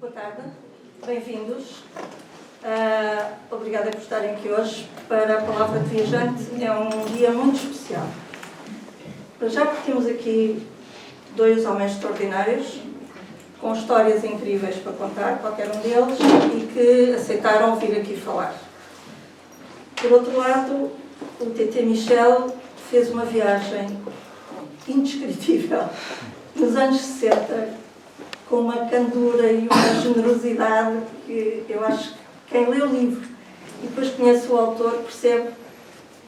Boa tarde, bem-vindos. Obrigada por estarem aqui hoje para a Palavra de Viajante. É um dia muito especial. Já porque temos aqui dois homens extraordinários, com histórias incríveis para contar, qualquer um deles, e que aceitaram vir aqui falar. Por outro lado, o TT Michel fez uma viagem indescritível nos anos 60, com uma candura e uma generosidade que eu acho que quem lê o livro e depois conhece o autor percebe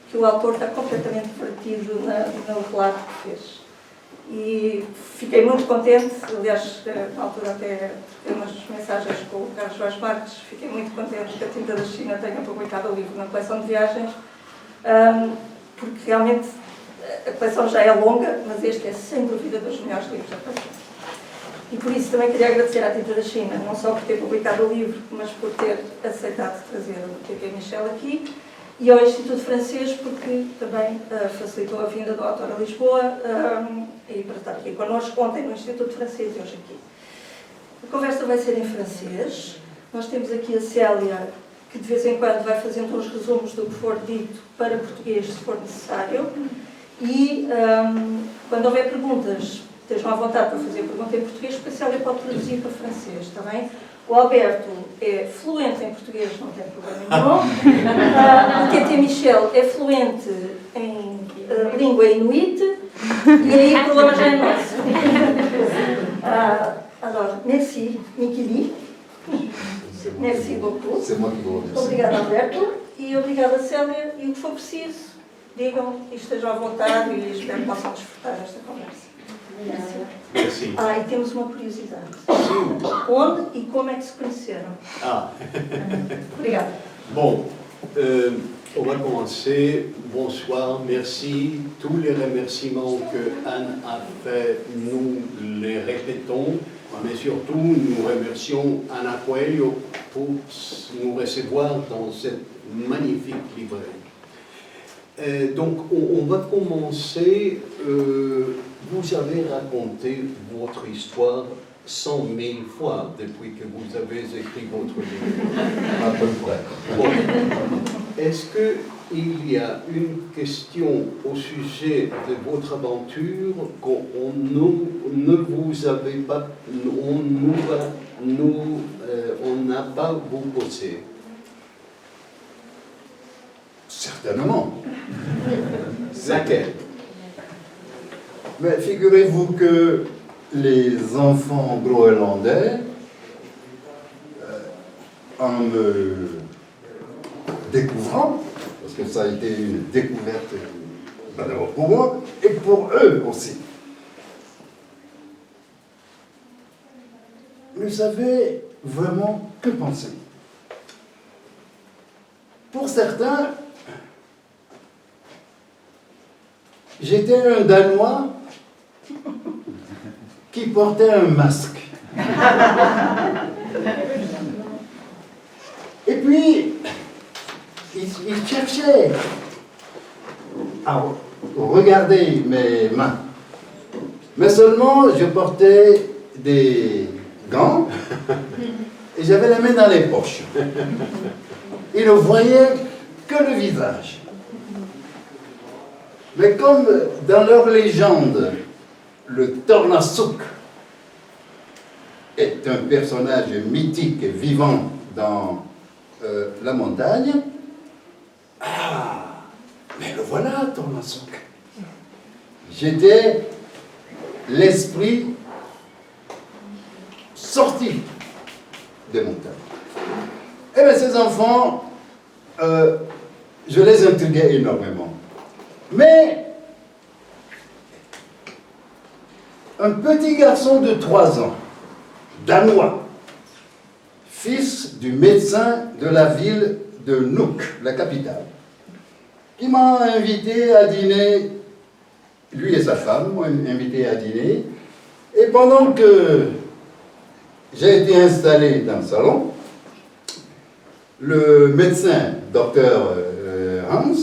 que o autor está completamente partido no relato que fez. E fiquei muito contente, aliás, na altura até tenho umas mensagens com o Carlos Vaz Marques, fiquei muito contente que a Tinta da China tenha publicado o livro na coleção de viagens, porque realmente a coleção já é longa, mas este é sem dúvida dos melhores livros da coleção. E por isso também queria agradecer à Tinta da China, não só por ter publicado o livro, mas por ter aceitado trazer o TT Michel aqui, e ao Instituto Francês, porque também facilitou a vinda do autor a Lisboa e para estar aqui connosco ontem no Instituto Francês e hoje aqui. A conversa vai ser em francês. Nós temos aqui a Célia, que de vez em quando vai fazendo uns resumos do que for dito para português, se for necessário. E quando houver perguntas, estejam à vontade para fazer pergunta em português, porque a Célia pode traduzir para francês, está bem? O Alberto é fluente em português, não tem problema nenhum. O TT Michel é fluente em língua inuit, e aí o problema já é nosso. Alors, merci, Mikili. Merci beaucoup. Obrigada, Alberto. E obrigada, Célia. E o que for preciso, digam e estejam à vontade e espero que possam desfrutar desta conversa. Merci. E temos uma curiosidade. Onde e como é que se conheceram? Obrigada. Bon, on va commencer. Bonsoir, merci. Tous les remerciements que Anne a fait, nous les répétons, mais surtout nous remercions Anna Coelho pour nous recevoir dans cette magnifique librairie. Donc, on va commencer. Vous avez raconté votre histoire 100 000 fois depuis que vous avez écrit votre livre, à peu près. Bon. Est-ce qu'il y a une question au sujet de votre aventure qu'on ne vous avait pas, on n'a pas vous posé? Certainement. Laquelle? Mais figurez-vous que les enfants groenlandais, en me découvrant, parce que ça a été une découverte d'abord pour moi et pour eux aussi, ne savaient vraiment que penser. Pour certains, j'étais un Danois qui portait un masque. Et puis, il cherchait à regarder mes mains. Mais seulement, je portais des gants et j'avais les mains dans les poches. Ils ne voyaient que le visage. Mais comme dans leur légende, le Tornasuk est un personnage mythique et vivant dans la montagne, mais le voilà, Tornasuk. J'étais l'esprit sorti des montagnes. Eh bien, ces enfants, je les intriguais énormément. Mais un petit garçon de 3 ans, danois, fils du médecin de la ville de Nuuk, la capitale, qui m'a invité à dîner, lui et sa femme m'ont invité à dîner, et pendant que j'ai été installé dans le salon, le médecin, docteur Hans,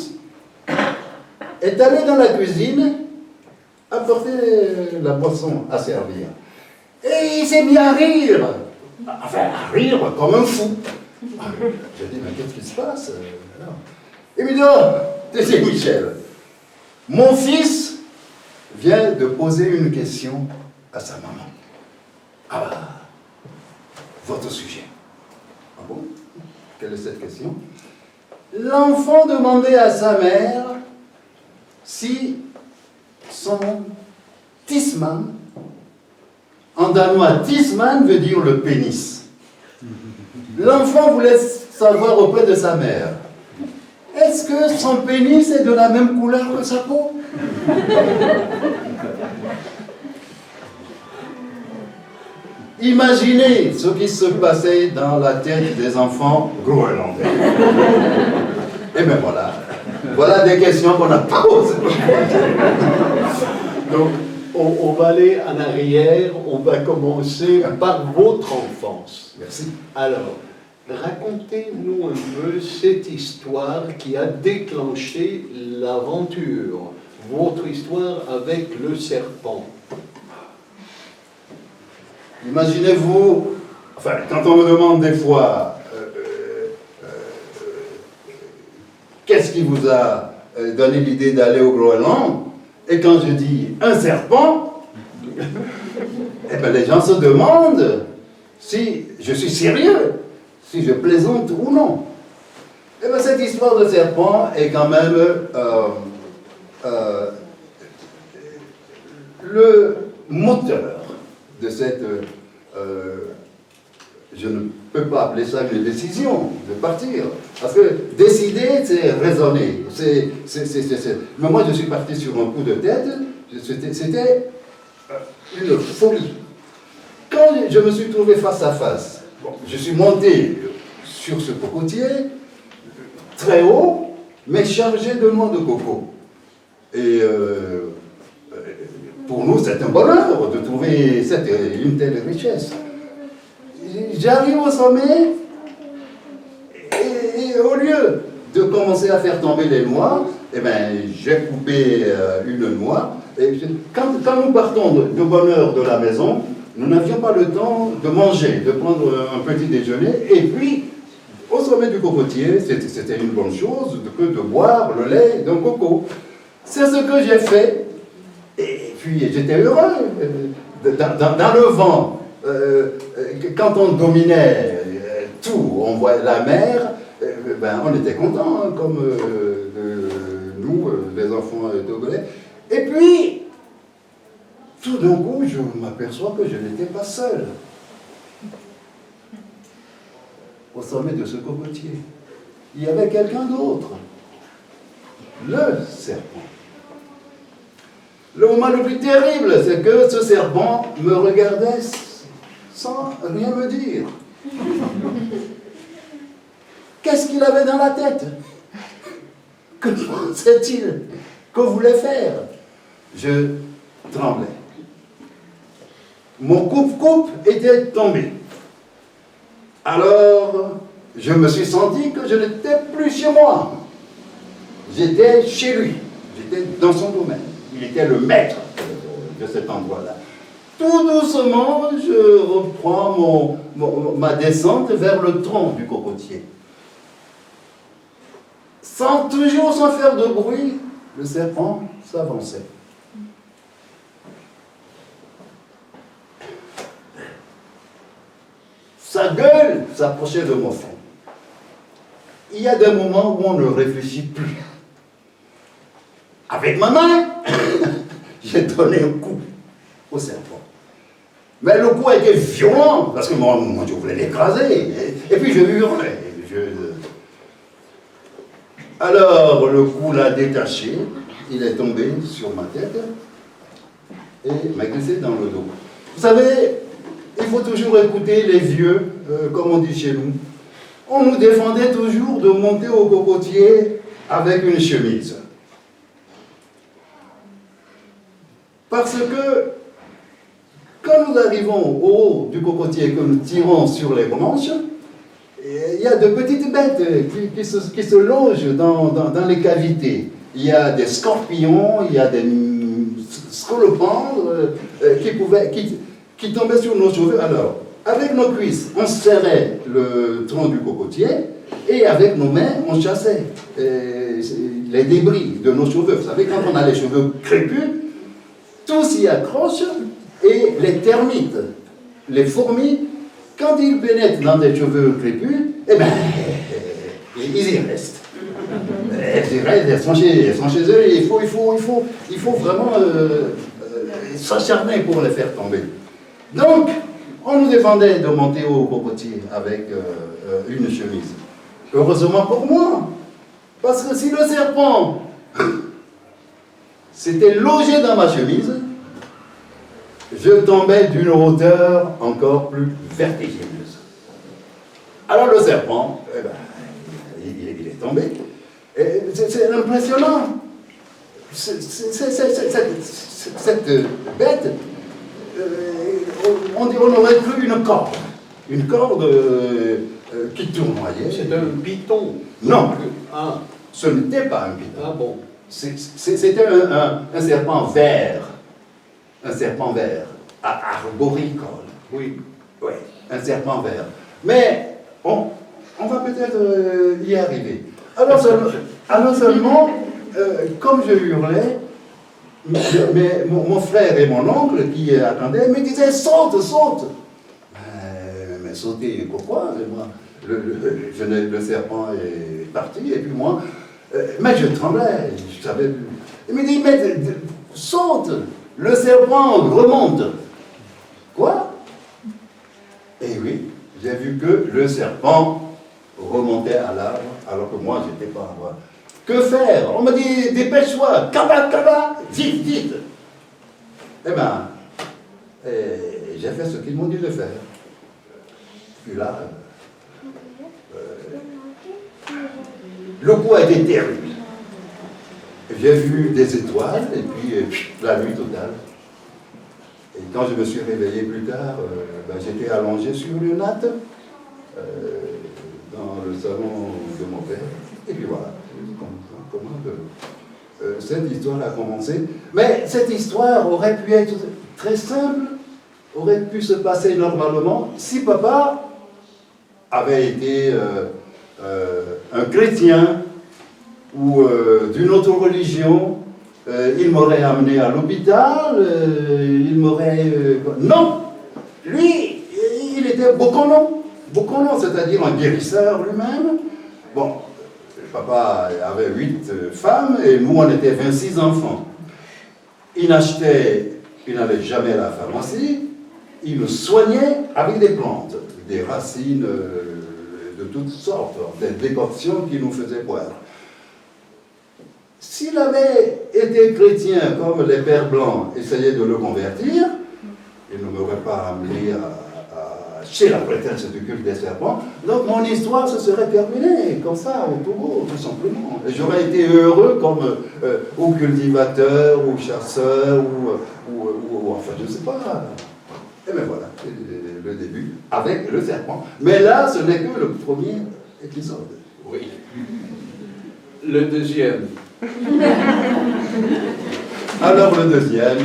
est allé dans la cuisine apporter la boisson à servir. Et il s'est mis à rire enfin, à rire comme un fou. Je dis, mais qu'est-ce qui se passe? Il me dit, oh, c'est Michel, mon fils vient de poser une question à sa maman. Ah bah, votre sujet. Ah bon? Quelle est cette question? L'enfant demandait à sa mère si son tisman, en danois, tisman veut dire le pénis. L'enfant voulait savoir auprès de sa mère, est-ce que son pénis est de la même couleur que sa peau? Imaginez ce qui se passait dans la tête des enfants groenlandais. Et bien voilà. Voilà des questions qu'on a posées. Donc, on va aller en arrière, on va commencer par votre enfance. Merci. Alors, racontez-nous un peu cette histoire qui a déclenché l'aventure, votre histoire avec le serpent. Imaginez-vous, enfin, quand on me demande des fois qu'est-ce qui vous a donné l'idée d'aller au Groenland, et quand je dis un serpent, eh bien, les gens se demandent si je suis sérieux, si je plaisante ou non. Eh bien, cette histoire de serpent est quand même le moteur de cette... je ne peux pas appeler ça une décision de partir. Parce que décider, c'est raisonner. Mais moi, je suis parti sur un coup de tête. C'était une folie. Quand je me suis trouvé face à face, bon, je suis monté sur ce cocotier, très haut, mais chargé de noix de coco. Et pour nous, c'est un bonheur de trouver une telle richesse. J'arrive au sommet, et au lieu de commencer à faire tomber les noix, eh ben, j'ai coupé une noix. Et quand nous partons de bonne heure de la maison, nous n'avions pas le temps de manger, de prendre un petit déjeuner. Et puis, au sommet du cocotier, c'était une bonne chose que de boire le lait d'un coco. C'est ce que j'ai fait. Et puis, j'étais heureux. Dans le vent, quand on dominait tout, on voyait la mer, ben, on était contents, hein, comme nous, les enfants togolais. Et puis, tout d'un coup, je m'aperçois que je n'étais pas seul au sommet de ce cocotier. Il y avait quelqu'un d'autre, le serpent. Le moment le plus terrible, c'est que ce serpent me regardait sans rien me dire. Qu'est-ce qu'il avait dans la tête? Que pensait-il? Que voulait faire? Je tremblais. Mon coupe-coupe était tombé. Alors, je me suis senti que je n'étais plus chez moi. J'étais chez lui. J'étais dans son domaine. Il était le maître de cet endroit-là. Tout doucement, je reprends ma descente vers le tronc du cocotier. Toujours sans faire de bruit, le serpent s'avançait. Sa gueule s'approchait de mon front. Il y a des moments où on ne réfléchit plus. Avec ma main, j'ai donné un coup au serpent. Mais le coup a été violent, parce que moi je voulais l'écraser. Et puis je hurlais. Alors le coup l'a détaché, il est tombé sur ma tête et m'a glissé dans le dos. Vous savez, il faut toujours écouter les vieux, comme on dit chez nous. On nous défendait toujours de monter au cocotier avec une chemise. Parce que quand nous arrivons au haut du cocotier et que nous tirons sur les branches, il y a de petites bêtes qui se logent dans les cavités. Il y a des scorpions, il y a des scolopendres qui tombaient sur nos cheveux. Alors, Avec nos cuisses, on serrait le tronc du cocotier et avec nos mains, on chassait les débris de nos cheveux. Vous savez, quand on a les cheveux crépus, tout s'y accroche et les termites, les fourmis, quand ils pénètrent dans des cheveux crépus, eh bien, ils y restent. Elles sont chez eux et il faut vraiment s'acharner pour les faire tomber. Donc, on nous défendait de monter au cocotier avec une chemise. Heureusement pour moi, parce que si le serpent s'était logé dans ma chemise, je tombais d'une hauteur encore plus vertigineuse. Alors le serpent, eh ben, il est tombé. C'est impressionnant. Cette bête, on aurait cru une corde qui tournoyait. C'est un python. Non, Ah, ce n'était pas un python. ah bon. C'était un serpent vert. Un serpent vert, arboricole. Oui. Oui, un serpent vert. Mais on va peut-être y arriver. Alors seulement, comme je hurlais, mon frère et mon oncle qui attendaient me disaient « Saute, saute !» Mais sauter, pourquoi? Le serpent est parti, et puis moi, mais je tremblais, je savais. Il me dit « Mais saute !» Le serpent remonte. Quoi? Eh oui, j'ai vu que le serpent remontait à l'arbre, alors que moi, je n'étais pas à voir. Que faire? On me dit, dépêche-toi, kaba, vite, vite. Eh bien, j'ai fait ce qu'ils m'ont dit de faire. Puis là, le coup a été terrible. J'ai vu des étoiles et puis la nuit totale. Et quand je me suis réveillé plus tard, j'étais allongé sur une natte dans le salon de mon père. Et puis voilà, cette histoire a commencé. Mais cette histoire aurait pu être très simple, aurait pu se passer normalement si papa avait été un chrétien ou d'une autre religion, il m'aurait amené à l'hôpital, il m'aurait... non! Lui, il était bokono, c'est-à-dire un guérisseur lui-même. Bon, papa avait 8 femmes et nous on était 26 enfants. Il n'allait jamais à la pharmacie, il nous soignait avec des plantes, des racines de toutes sortes, des décoctions qu'il nous faisait boire. S'il avait été chrétien comme les pères blancs essayaient de le convertir, il ne m'aurait pas amené chez la prêtresse du culte des serpents. Donc mon histoire se serait terminée comme ça, au Togo, tout simplement. Et j'aurais été heureux comme ou cultivateur, ou chasseur, ou enfin je ne sais pas. Et bien voilà, le début avec le serpent. Mais là, ce n'est que le premier épisode. Oui. Le deuxième. Alors le deuxième,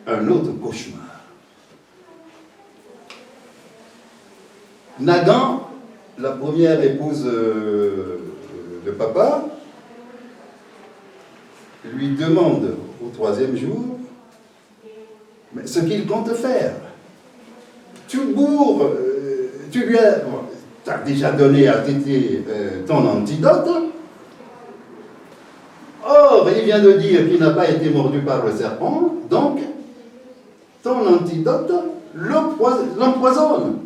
un autre cauchemar. Nagan, la première épouse de papa, lui demande au 3e jour ce qu'il compte faire. Tu bourres, tu lui as... Tu as déjà donné à Tété ton antidote. Or, il vient de dire qu'il n'a pas été mordu par le serpent, donc ton antidote l'empoisonne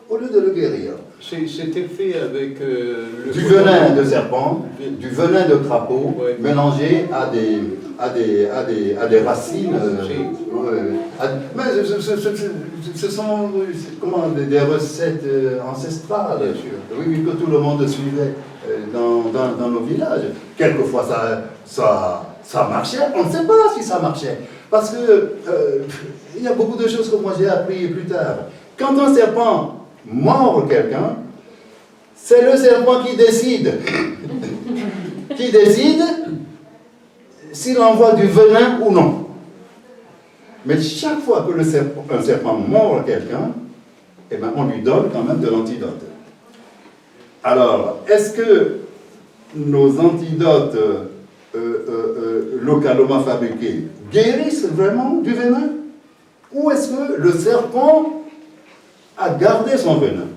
au lieu de le guérir. C'était fait avec du venin de serpent, du venin de crapaud, ouais, mélangé à des racines. Mais ce sont des recettes ancestrales, oui, que tout le monde suivait dans nos villages. Quelquefois ça marchait, on ne sait pas si ça marchait. Parce que il y a beaucoup de choses que moi j'ai appris plus tard. Quand un serpent mord quelqu'un, c'est le serpent qui décide. Qui décide s'il envoie du venin ou non. Mais chaque fois que un serpent mord quelqu'un, eh ben, on lui donne quand même de l'antidote. Alors, est-ce que nos antidotes localement fabriqués guérissent vraiment du venin? Ou est-ce que le serpent a gardé son venin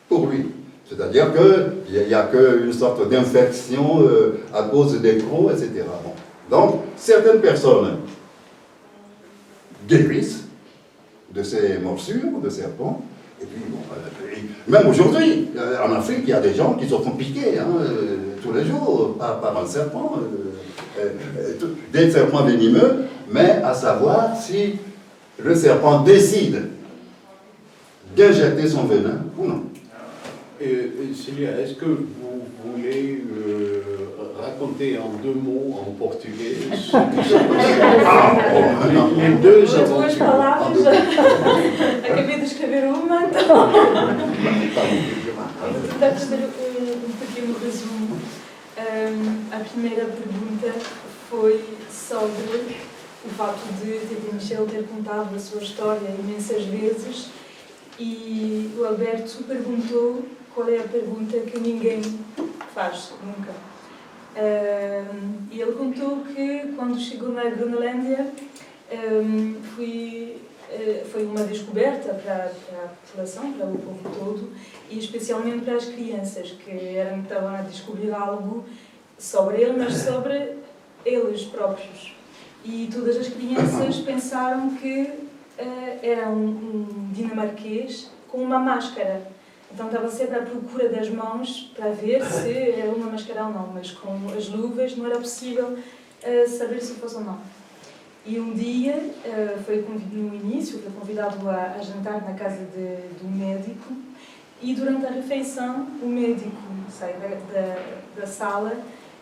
pour lui? C'est-à-dire qu'il n'y a qu'une sorte d'infection à cause des crocs, etc. Bon. Donc, certaines personnes guérissent de ces morsures de serpents. Et puis, bon, même aujourd'hui, en Afrique, il y a des gens qui se font piquer tous les jours par un serpent, des serpents venimeux, mais à savoir si le serpent décide d'injecter son venin ou non. Célia, est-ce que vous voulez raconter en 2 mots en português ce qui s'est passé? Les 2 aventures. Duas palavras. Acabei de escrever uma, então. Vou tentar fazer pequeno resumo. A primeira pergunta foi sobre o facto de Titi Michel ter contado a sua história imensas vezes e o Alberto perguntou qual é a pergunta que ninguém faz, nunca. E ele contou que quando chegou na Groenlândia foi uma descoberta para a população, para o povo todo, e especialmente para as crianças, que estavam a descobrir algo sobre ele, mas sobre eles próprios. E todas as crianças pensaram que era um dinamarquês com uma máscara. Então estava sempre à procura das mãos para ver se era uma máscara ou não, mas com as luvas não era possível saber se fosse ou não. E um dia, no início, foi convidado a jantar na casa do médico e durante a refeição o médico sai da sala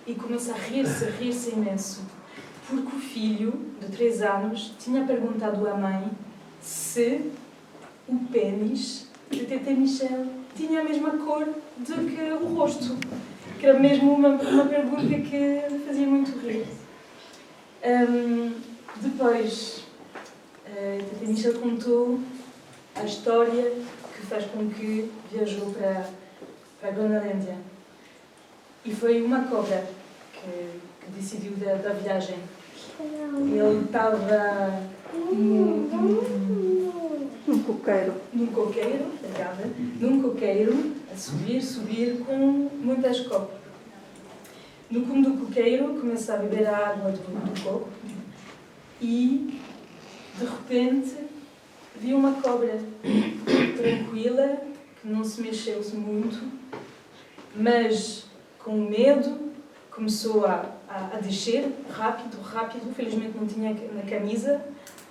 e começa a rir-se imenso, porque o filho, de 3 anos, tinha perguntado à mãe se o pênis de Titi Michel tinha a mesma cor do que o rosto, que era mesmo uma pergunta que fazia muito rir. Depois, Titi Michel contou a história que faz com que viajou para a Groenlândia. E foi uma cobra que decidiu da viagem. Ele estava num coqueiro. Num coqueiro, a subir com muitas cobras. No cume do coqueiro, começa a beber a água do coco e, de repente, viu uma cobra tranquila, que não se mexeu muito, mas com medo começou a descer rápido. Felizmente não tinha na camisa,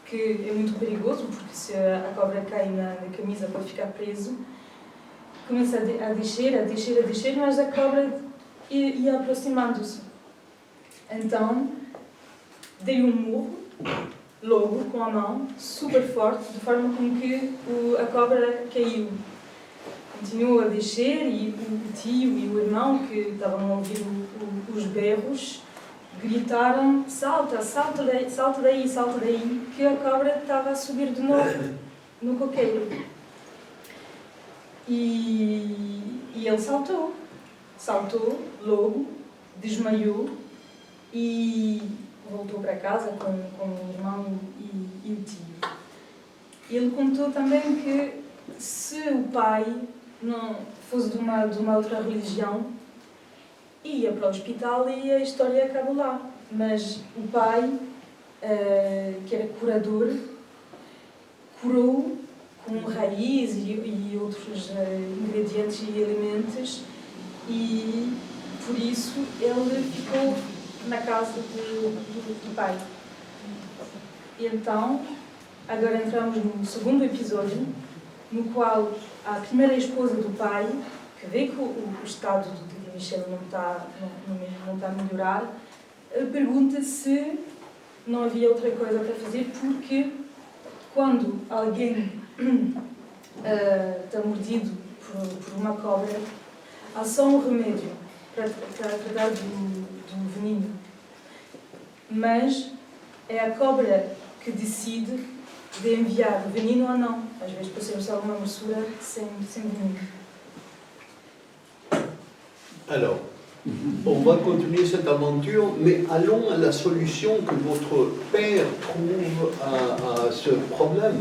que é muito perigoso, porque se a cobra cai na camisa pode ficar preso. Começa a descer, mas a cobra ia aproximando-se. Então, dei um murro, logo, com a mão, super forte, de forma com que a cobra caiu. Continuou a descer e o tio e o irmão, que estavam a ouvir os berros, gritaram: salta daí, que a cobra estava a subir de novo no coqueiro. E ele saltou logo, desmaiou e voltou para casa com o irmão e o tio. Ele contou também que se o pai não fosse de uma outra religião, ia para o hospital e a história acaba lá. Mas o pai, que era curador, curou com raiz e outros ingredientes e elementos, e por isso ele ficou na casa do pai. E então, agora entramos no segundo episódio, no qual a primeira esposa do pai, que vê que o estado do Titi Michel não está a melhorar, pergunta se não havia outra coisa para fazer, porque quando alguém está mordido por uma cobra, há só um remédio para tratar do veneno. Mas é a cobra que decide de enviar veneno ou não. Às vezes pode ser só uma mistura sem veneno. Alors, on va continuer cette aventure, mais allons à la solution que votre père trouve à ce problème.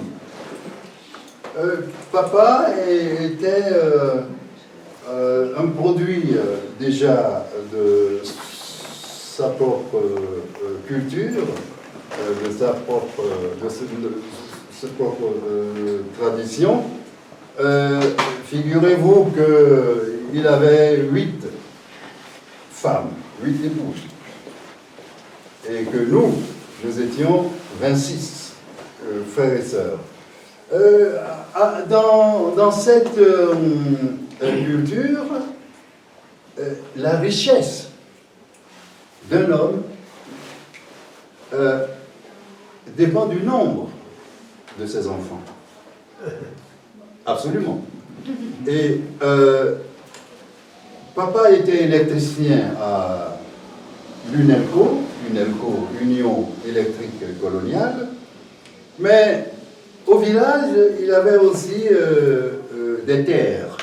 Papa était un produit déjà de sa propre culture, de sa propre tradition. Figurez-vous qu'il avait 8 femmes, 8 épouses, et que nous étions 26 frères et sœurs. Dans cette culture, la richesse d'un homme dépend du nombre de ses enfants. Absolument. Et papa était électricien à l'UNELCO, Union électrique coloniale, mais au village, il avait aussi des terres.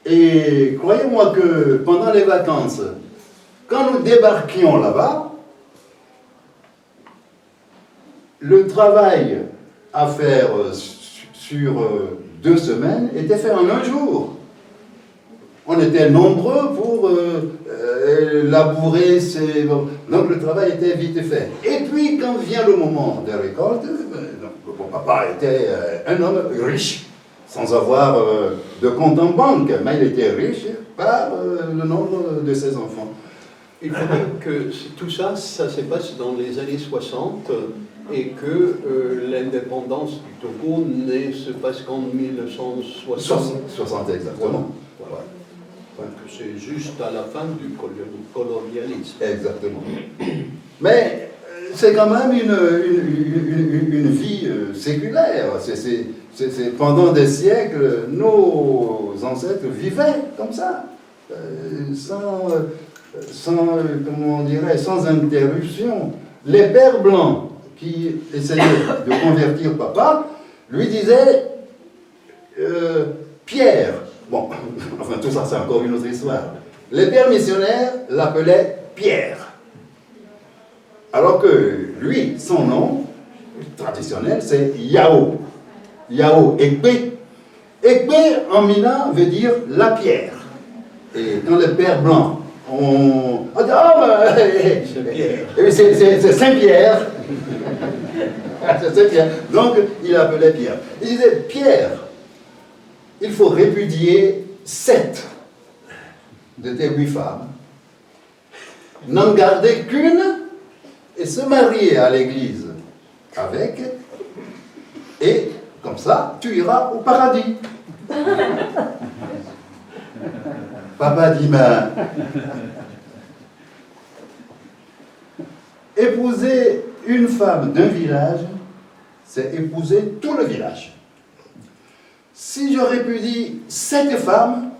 Et croyez-moi que pendant les vacances, quand nous débarquions là-bas, le travail à faire sur 2 semaines était fait en 1 jour. On était nombreux pour labourer, donc le travail était vite fait. Et puis quand vient le moment des récoltes, mon papa était un homme riche, sans avoir de compte en banque, mais il était riche par le nombre de ses enfants. Il faut dire que tout ça, ça se passe dans les années 60 et que l'indépendance du Togo ne se passe qu'en 1960. 60 exactement. Voilà. Donc c'est juste à la fin du colonialisme. Exactement. Mais c'est quand même une vie séculaire. Pendant des siècles, nos ancêtres vivaient comme ça, sans interruption. Les pères blancs qui essayaient de convertir papa lui disaient Pierre. Bon, enfin tout ça c'est encore une autre histoire. Les pères missionnaires l'appelaient Pierre. Alors que lui, son nom traditionnel, c'est Yao. Yao Ekpe. Ekpe en mina veut dire la pierre. Et quand les pères blancs ont dit, c'est Saint-Pierre. C'est Saint-Pierre. Donc il appelait Pierre. Il disait Pierre, il faut répudier 7 de tes 8 femmes, n'en garder qu'une et se marier à l'église avec, et comme ça, tu iras au paradis. Papa dit, mais épouser une femme d'un village, c'est épouser tout le village. Si je répudie 7 femmes,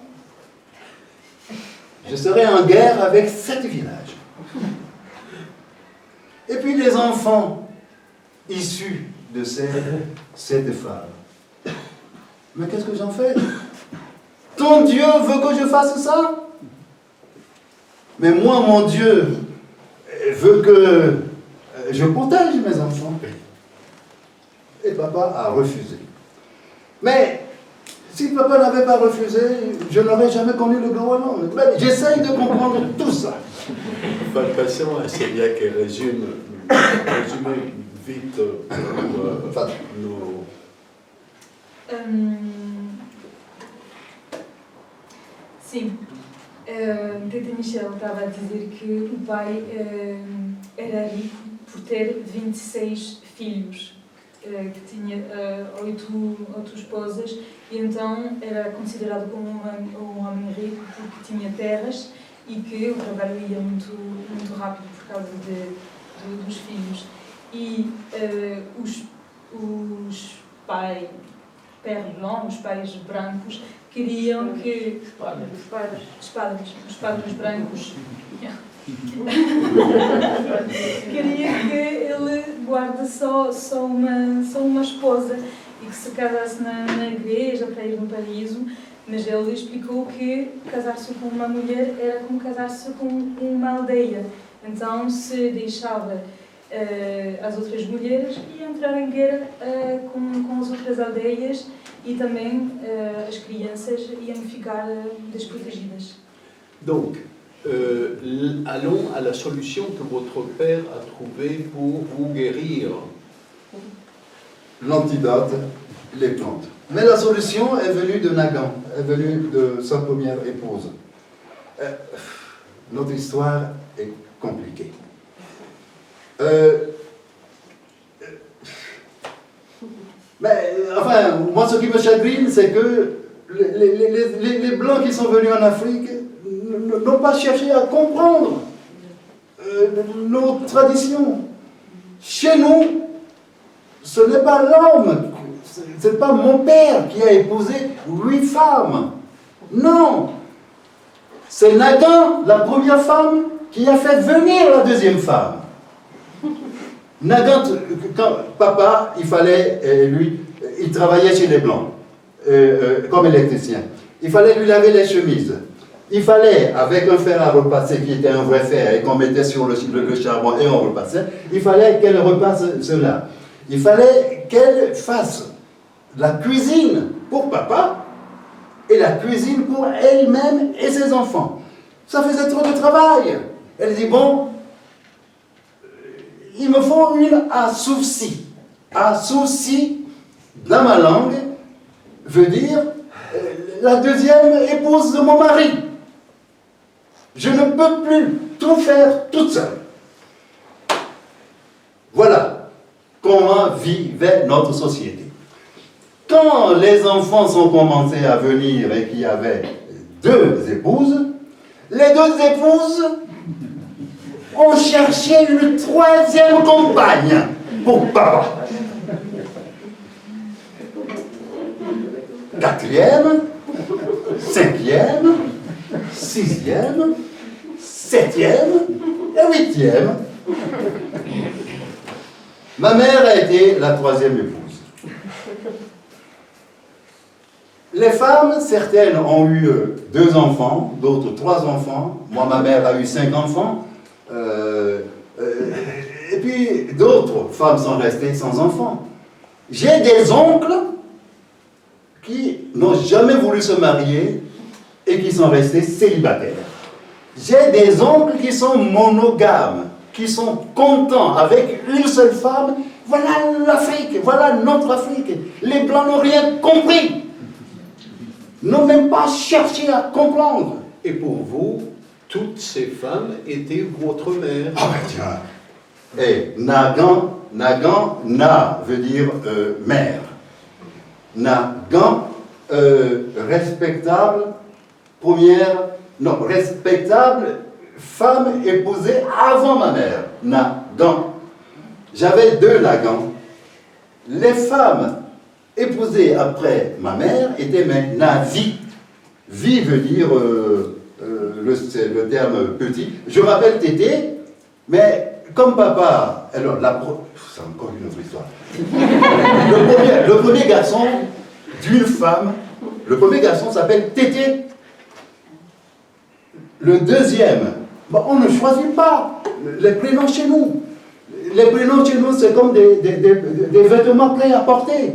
je serai en guerre avec 7 villages. Et puis les enfants issus de ces 7 femmes. Mais qu'est-ce que j'en fais? Ton Dieu veut que je fasse ça? Mais moi, mon Dieu veut que je protège mes enfants. Et papa a refusé. Mais si papa n'avait pas refusé, je n'aurais jamais connu le Groenland. J'essaye de comprendre tout ça. Passons à Célia qui résume vite nos... Sim, Teta Michel estava a dizer que o pai era rico por ter 26 filhos, que tinha 8 esposas, e então era considerado como um homem rico porque tinha terras e que o trabalho ia muito rápido por causa dos filhos. E os pais brancos, queriam que os padres brancos queria que ele guarde só uma esposa e que se casasse na igreja para ir no paraíso, mas ele explicou que casar-se com uma mulher era como casar-se com uma aldeia. Então, se deixava as outras mulheres, ia entrar em guerra com as outras aldeias e também as crianças iam ficar desprotegidas. Donc, allons à la solution que votre père a trouvée pour vous guérir. L'antidote, les plantes. Mais la solution est venue de Nagan, est venue de sa première épouse. Notre histoire est compliquée. Mais enfin, moi ce qui me chagrine, c'est que les Blancs qui sont venus en Afrique n'ont pas cherché à comprendre nos traditions. Chez nous, ce n'est pas l'homme, ce n'est pas mon père qui a épousé 8 femmes. Non, c'est Nagan, la première femme, qui a fait venir la deuxième femme. Nagan, quand papa, il travaillait chez les Blancs, comme électricien. Il fallait lui laver les chemises. Il fallait, avec un fer à repasser qui était un vrai fer et qu'on mettait sur le charbon et on repassait, il fallait qu'elle repasse cela. Il fallait qu'elle fasse la cuisine pour papa et la cuisine pour elle-même et ses enfants. Ça faisait trop de travail. Elle dit, bon, il me faut une assoufsi. Assoufsi, dans ma langue, veut dire la deuxième épouse de mon mari. Je ne peux plus tout faire toute seule. Voilà comment vivait notre société. Quand les enfants sont commencés à venir et qu'il y avait 2 épouses, les 2 épouses ont cherché une 3e compagne pour papa. 4e, 5e, 6e, 7e et 8e. Ma mère a été la 3e épouse. Les femmes, certaines ont eu 2 enfants, d'autres 3 enfants. Moi, ma mère a eu 5 enfants. Et puis, d'autres femmes sont restées sans enfants. J'ai des oncles qui n'ont jamais voulu se marier et qui sont restés célibataires. J'ai des oncles qui sont monogames, qui sont contents avec une seule femme. Voilà l'Afrique, voilà notre Afrique. Les Blancs n'ont rien compris, n'ont même pas cherché à comprendre. Et pour vous, toutes ces femmes étaient votre mère. Ah ben tiens, et Nagan, Na veut dire mère. Nagan, respectable, respectable femme épousée avant ma mère. Nagan. J'avais 2 Nagans. Les femmes épousées après ma mère étaient mes Navi. Vi veut dire, c'est le terme petit. Je m'appelle Tété, mais comme papa, alors c'est encore une autre histoire. Le premier garçon d'une femme, le premier garçon s'appelle Tété. Le deuxième, on ne choisit pas les prénoms chez nous. Les prénoms chez nous, c'est comme des vêtements prêts à porter.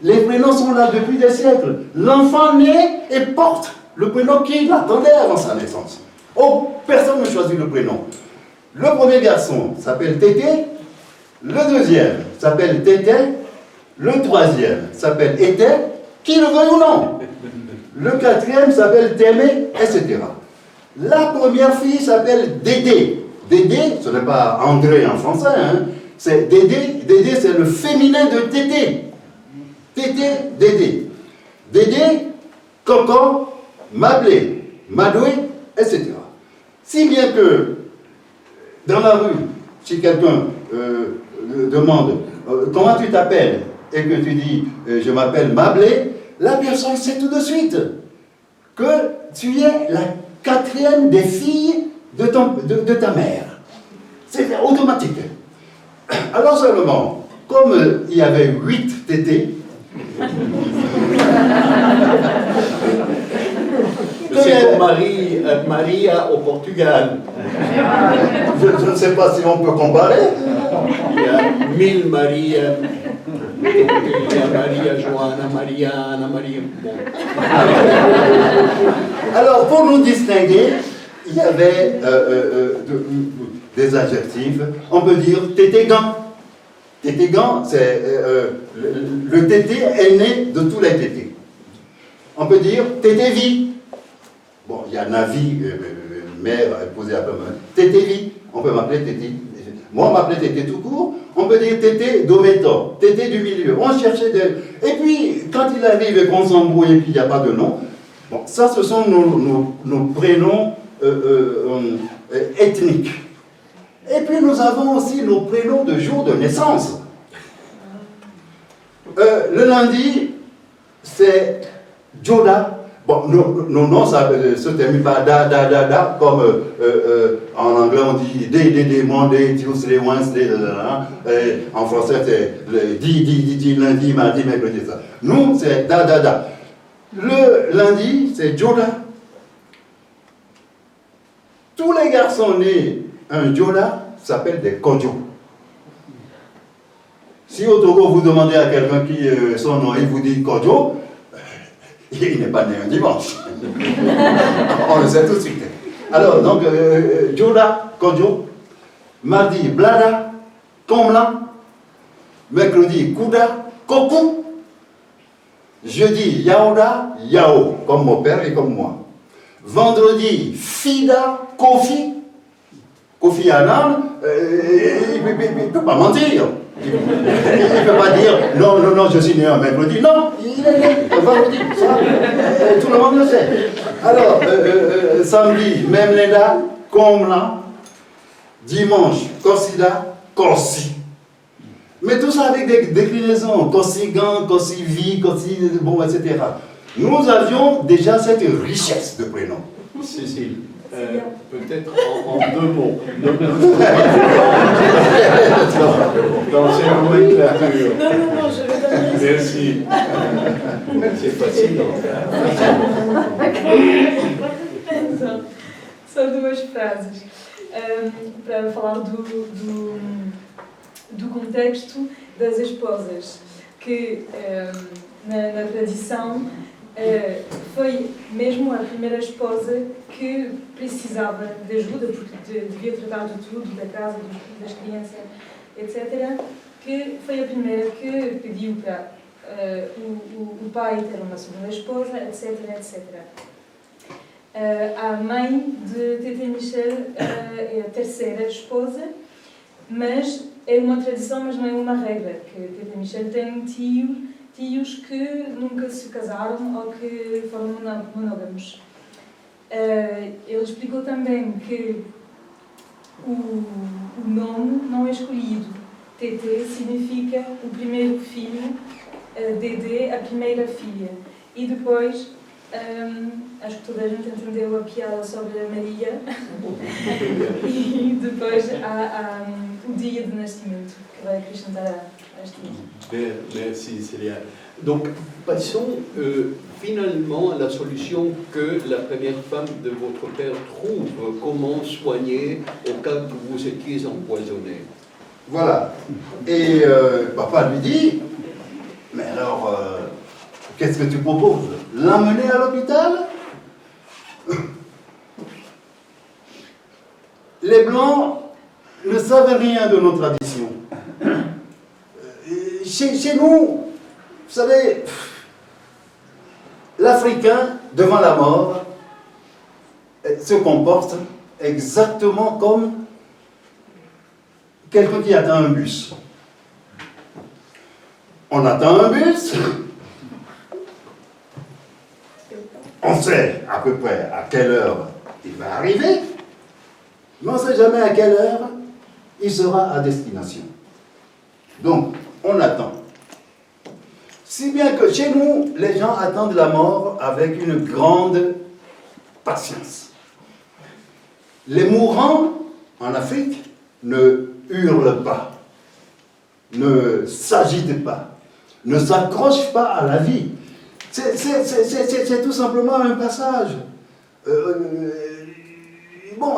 Les prénoms sont là depuis des siècles. L'enfant naît et porte le prénom qu'il attendait avant sa naissance. Oh, personne ne choisit le prénom. Le premier garçon s'appelle Tété, le deuxième s'appelle Tété, le troisième s'appelle Été, qui le veuille ou non. Le quatrième s'appelle Témé, etc. La première fille s'appelle Dédé. Dédé, ce n'est pas André en français, hein. C'est Dédé. Dédé, c'est le féminin de Tété. Tété, Dédé. Dédé, Coco, Mablé, Madoué, etc. Si bien que, dans la rue, si quelqu'un demande comment tu t'appelles et que tu dis je m'appelle Mablé, la personne sait tout de suite que tu es la 4e des filles de ta mère. C'est automatique. Alors seulement, comme il y avait 8 tétés, C'est comme Maria au Portugal. je ne sais pas si on peut comparer. Il y a 1000 Maria. Il y a Maria Joana, Maria Anna, Maria. Bon. Alors, pour nous distinguer, il y avait des adjectifs. On peut dire tété-gant. Tété-gant, c'est le tété est né de tous les tétés. On peut dire tété-vie. Bon, il y a Navi, mère posée à peu près. Tété-vie, on peut m'appeler tété. Moi, on m'appelait tété tout court. On peut dire tété d'Ométor, tété du milieu. On cherchait des... Et puis, quand il arrive et qu'on s'embrouille et qu'il n'y a pas de nom, bon, ça, ce sont nos prénoms ethniques. Et puis, nous avons aussi nos prénoms de jour de naissance. Le lundi, c'est Joda. Bon, nos noms, ça se termine par da, comme en anglais on dit day, Monday, Tuesday, Wednesday, en français c'est di, lundi, mardi, mercredi, ça. Nous, c'est da. Le lundi, c'est Joda. Tous les garçons nés un Joda s'appellent des Kodjo. Si au Togo vous demandez à quelqu'un qui son nom, il vous dit Kodjo, il n'est pas né un dimanche. On le sait tout de suite. Alors, donc, Joda, Kodjo. Mardi, Blada, Komla. Mercredi, Kuda, Koku. Jeudi, Yaoda, Yao, comme mon père et comme moi. Vendredi, Fida, Kofi. Kofi Annan, il ne peut pas mentir. Il ne peut pas dire non, je suis né un mercredi. Non, il est né un vendredi. Ça, tout le monde le sait. Alors, samedi, Memleda, Komla. Dimanche, Kossida, Kossi. Mais tout ça avec des déclinaisons. Kossigan, Kossivi, Kossi, bon, etc. Nous avions déjà cette richesse de prénoms. Cécile, peut-être en 2 mots. Dans ces nomenclatures. Non, je vais donner. Merci. C'est facile. São 2 frases para falar do contexto das esposas, que na tradição foi mesmo a primeira esposa que precisava de ajuda, porque devia tratar de tudo, da casa, das crianças, etc., que foi a primeira que pediu para o pai ter uma segunda esposa, etc. A mãe de Tété Michel é a terceira esposa, mas é uma tradição, mas não é uma regra, que Tété Michel tem tios que nunca se casaram ou que foram monógamos. Ele explicou também que o nome não é escolhido. Tété significa o primeiro filho, Dédé, a primeira filha. E depois, acho que toda a gente entendeu a piada sobre a Maria. E depois há o dia de nascimento, que vai acrescentar a este dia. Merci Célia. Donc, passons finalement à la solution que la première femme de votre père trouve. Comment soigner au cas que vous étiez empoisonné? Voilà. Et papa lui dit, mais alors, qu'est-ce que tu proposes? L'emmener à l'hôpital? Les Blancs ne savent rien de nos traditions. Chez nous, vous savez, l'Africain, devant la mort, se comporte exactement comme quelqu'un qui attend un bus. On attend un bus, on sait à peu près à quelle heure il va arriver, mais on ne sait jamais à quelle heure il sera à destination. Donc, on attend. Si bien que chez nous, les gens attendent la mort avec une grande patience. Les mourants en Afrique ne hurlent pas, ne s'agitent pas, ne s'accrochent pas à la vie. C'est tout simplement un passage. Bon,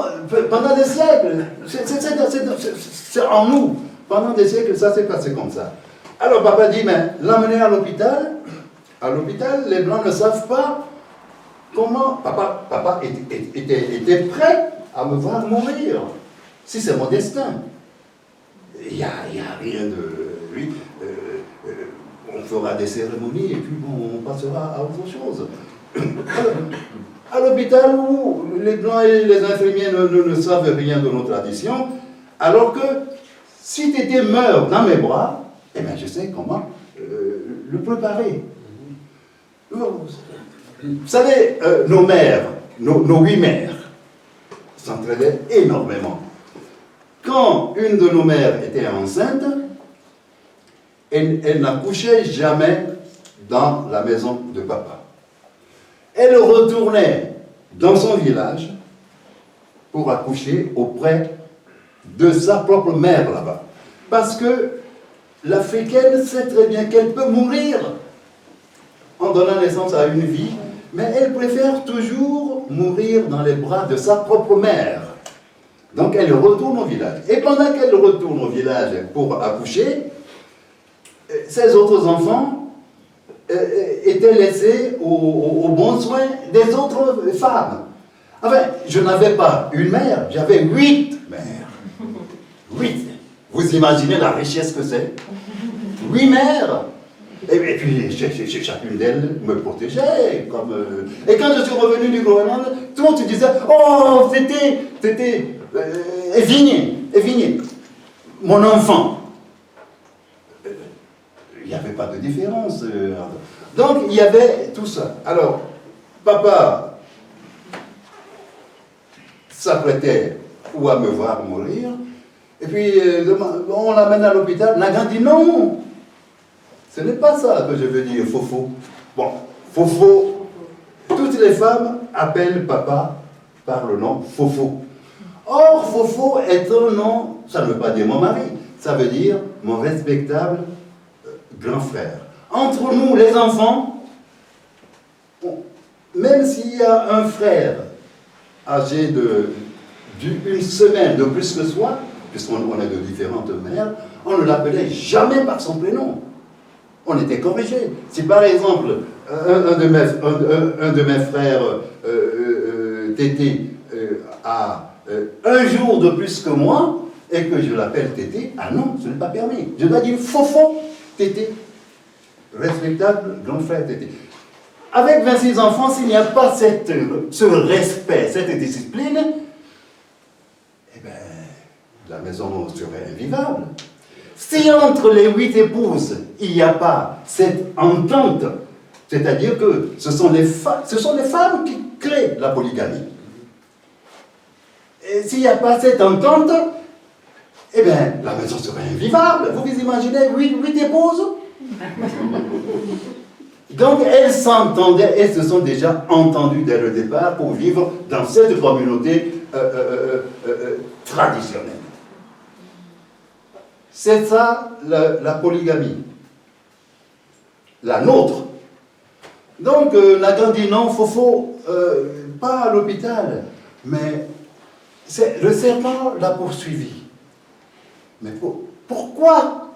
pendant des siècles, c'est en nous. Pendant des siècles, ça s'est passé comme ça. Alors papa dit, mais l'emmener à l'hôpital, les Blancs ne savent pas comment... Papa était prêt à me voir mourir. Si c'est mon destin. Il n'y a rien de... Oui, on fera des cérémonies et puis bon, on passera à autre chose. À l'hôpital où les Blancs et les infirmiers ne savent rien de nos traditions, alors que si Tété meurt dans mes bras, eh bien je sais comment le préparer. Vous savez, nos mères, nos 8 mères, s'entraidaient énormément. Quand une de nos mères était enceinte, elle n'accouchait jamais dans la maison de papa. Elle retournait dans son village pour accoucher auprès de sa propre mère là-bas. Parce que l'Africaine sait très bien qu'elle peut mourir en donnant naissance à une vie, mais elle préfère toujours mourir dans les bras de sa propre mère. Donc elle retourne au village. Et pendant qu'elle retourne au village pour accoucher, ses autres enfants étaient laissés au bon soin des autres femmes. Enfin, je n'avais pas une mère, j'avais 8 mères. 8. Vous imaginez la richesse que c'est? 8 mères. Et puis, chacune d'elles me protégeait. Et quand je suis revenu du Groenland, tout le monde se disait, oh, Tété, Evigné, mon enfant. Il n'y avait pas de différence. Donc, il y avait tout ça. Alors, papa s'apprêtait ou à me voir mourir, et puis on l'amène à l'hôpital. Nagan dit non, ce n'est pas ça que je veux dire, Fofo. Bon, Fofo, toutes les femmes appellent papa par le nom Fofo. Or, Fofo est un nom, ça ne veut pas dire mon mari, ça veut dire mon respectable grand frère. Entre nous, les enfants, même s'il y a un frère âgé d'une semaine de plus que soi, puisqu'on est de différentes mères, on ne l'appelait jamais par son prénom. On était corrigé. Si par exemple, un de mes frères, Tété, a un jour de plus que moi, et que je l'appelle Tété, ah non, ce n'est pas permis. Je dois dire Fofo Tété. Respectable grand frère Tété. Avec 26 enfants, s'il n'y a pas ce respect, cette discipline, eh bien, la maison serait invivable. Si entre les 8 épouses, il n'y a pas cette entente, c'est-à-dire que ce sont les femmes qui créent la polygamie. Et s'il n'y a pas cette entente, eh bien, la maison serait invivable. Vous vous imaginez 8 épouses? Donc elles s'entendaient, elles se sont déjà entendues dès le départ pour vivre dans cette communauté traditionnelle. C'est ça la polygamie. La nôtre. Donc Nagan dit non, Fofo, pas à l'hôpital, mais le serpent l'a poursuivi. Mais pourquoi?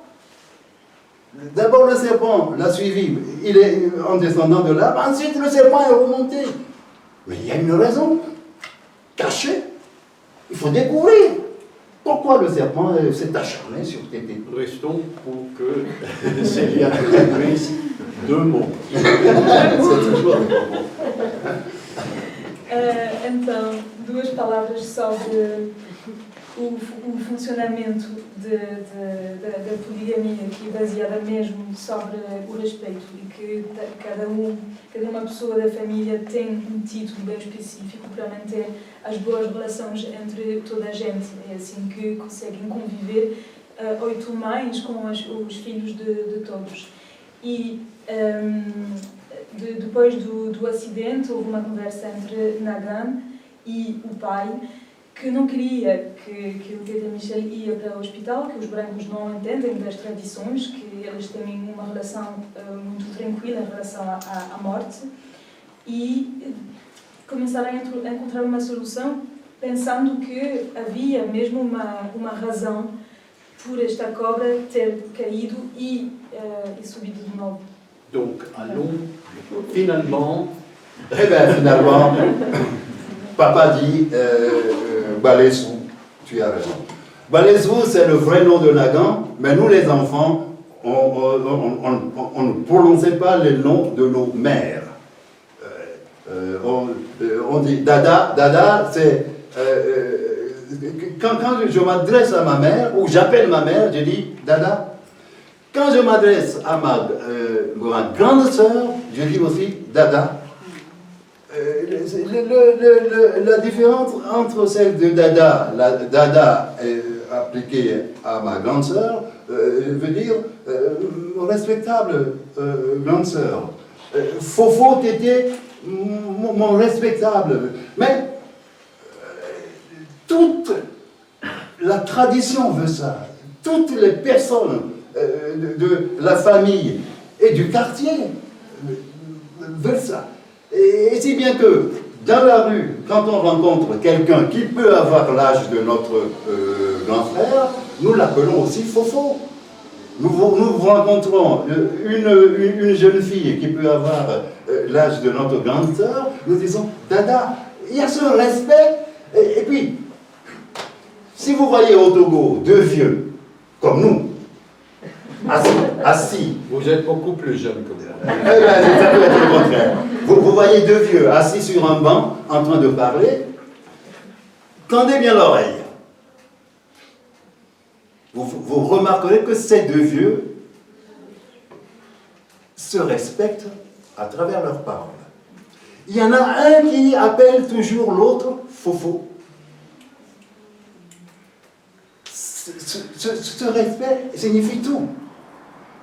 D'abord le serpent l'a suivi, il est en descendant de l'arbre, ensuite le serpent est remonté. Mais il y a une raison cachée, il faut découvrir. Pourquoi le serpent s'est acharné sur Tété? Restons pour que Célia puisse 2 mots. C'est toujours Então, 2 palavras sobre o funcionamento da poligamia, que é baseada mesmo sobre o respeito e que cada uma pessoa da família tem título bem específico para manter as boas relações entre toda a gente. É assim que conseguem conviver 8 mães com os filhos de todos. E depois do acidente houve uma conversa entre Nagan e o pai, que não queria que o Tete Michel ia para o hospital, que os brancos não entendem das tradições, que eles têm uma relação muito tranquila em relação à morte, e começaram a encontrar uma solução pensando que havia mesmo uma razão por esta cobra ter caído e subido de novo. Donc, allons, finalement, Eh bien, finalement, papa dit Balesou, tu as raison. Balesou, c'est le vrai nom de Nagan, mais nous, les enfants, on ne prononçait pas les noms de nos mères. On dit Dada, Dada, c'est. Quand je m'adresse à ma mère, ou j'appelle ma mère, je dis Dada. Quand je m'adresse à ma grande sœur, je dis aussi Dada. La différence entre celle de Dada, la Dada appliquée à ma grande sœur, veut dire respectable grande sœur. Fofo, t'étais mon respectable. Mais toute la tradition veut ça. Toutes les personnes de la famille et du quartier veulent ça. Et si bien que dans la rue, quand on rencontre quelqu'un qui peut avoir l'âge de notre grand frère, nous l'appelons aussi Fofo. Nous rencontrons une jeune fille qui peut avoir l'âge de notre grande sœur, nous disons Dada. Il y a ce respect. Et puis, si vous voyez au Togo deux vieux, comme nous, assis. vous êtes beaucoup plus jeune que moi. Ça peut être le contraire. Vous voyez deux vieux assis sur un banc en train de parler, tendez bien l'oreille. Vous remarquerez que ces deux vieux se respectent à travers leurs paroles. Il y en a un qui appelle toujours l'autre Fofo. Ce respect signifie tout.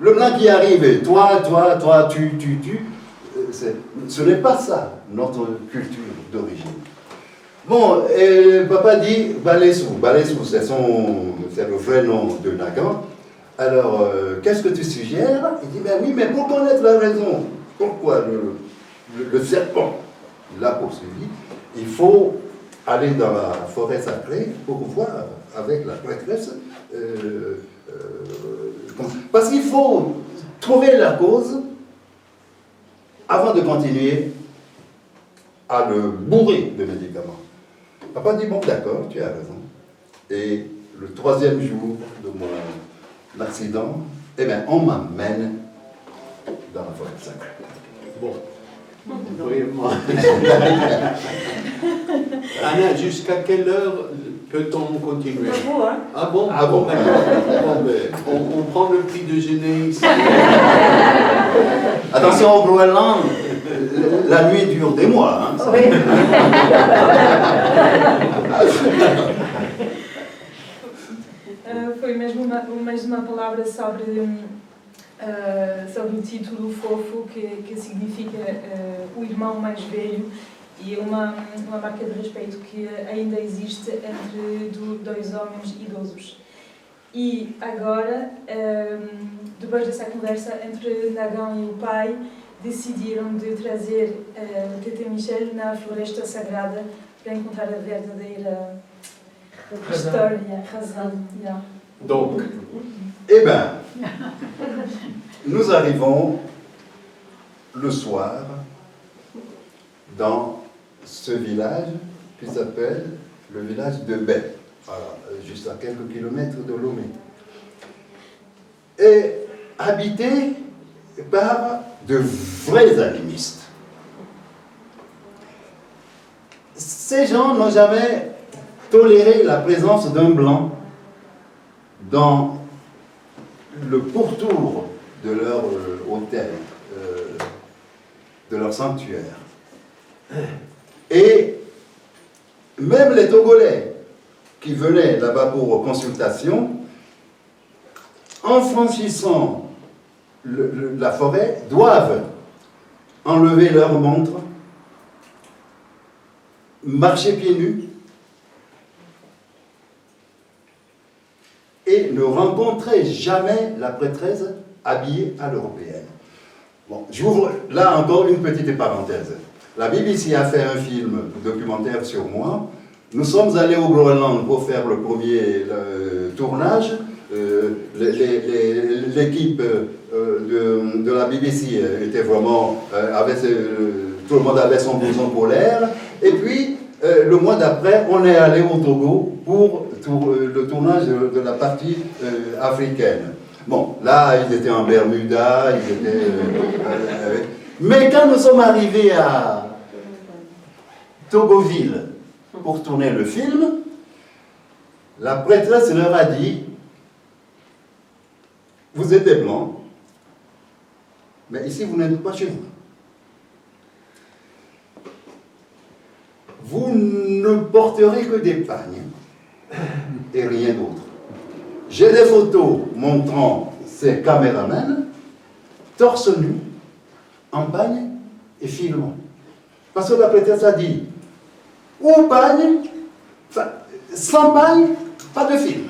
Le blanc qui arrive, et toi, tu, ce n'est pas ça, notre culture d'origine. Bon, papa dit Balesou. Balesou, c'est le vrai nom de Nagan. Alors, qu'est-ce que tu suggères? Il dit, ben oui, mais pour connaître la raison, pourquoi le serpent l'a poursuivi, il faut aller dans la forêt sacrée pour voir avec la prêtresse. Parce qu'il faut trouver la cause avant de continuer à le bourrer de médicaments. Papa dit, bon d'accord, tu as raison. Et le troisième jour de mon accident, eh bien, on m'amène dans la forêt sacrée. Bon, vraiment. Anna, jusqu'à quelle heure peut-on continuer? Bravo, hein? Ah bon? Ah bon. D'accord. Bon, ben, on prend le petit déjeuner ici. Attention au Groenland, la nuit dure des mois. Hein. Oui. Foi mesmo uma palavra sobre o título Fofo, que significa o irmão mais velho, e uma marca de respeito que ainda existe entre dois homens idosos. E agora, depois dessa conversa entre Nagan e o pai, decidiram de trazer Tete Michel na Floresta Sagrada para encontrar a verdadeira história, razão. Yeah. Donc, Eh bien, nous arrivons le soir dans ce village qui s'appelle le village de Baie, juste à quelques kilomètres de Lomé, et habité par de vrais animistes. Ces gens n'ont jamais toléré la présence d'un blanc dans le pourtour de leur hôtel, de leur sanctuaire. Et même les Togolais qui venaient là-bas pour consultation, en franchissant la forêt, doivent enlever leur montre, marcher pieds nus ne rencontrez jamais la prêtresse habillée à l'européenne. Bon, j'ouvre là encore une petite parenthèse. La BBC a fait un film documentaire sur moi. Nous sommes allés au Groenland pour faire le premier tournage. L'équipe de la BBC était vraiment... tout le monde avait son blouson polaire. Et puis, le mois d'après, on est allé au Togo pour le tournage de la partie africaine. Bon, là, ils étaient en Bermuda, ils étaient... mais quand nous sommes arrivés à Togoville pour tourner le film, la prêtresse leur a dit: vous êtes des Blancs, mais ici vous n'êtes pas chez vous. Vous ne porterez que des pagnes et rien d'autre. J'ai des photos montrant ces caméramens torse nu, en pagne et filmant. Parce que la prêtresse a dit: ou pagne, enfin, sans pagne, pas de film.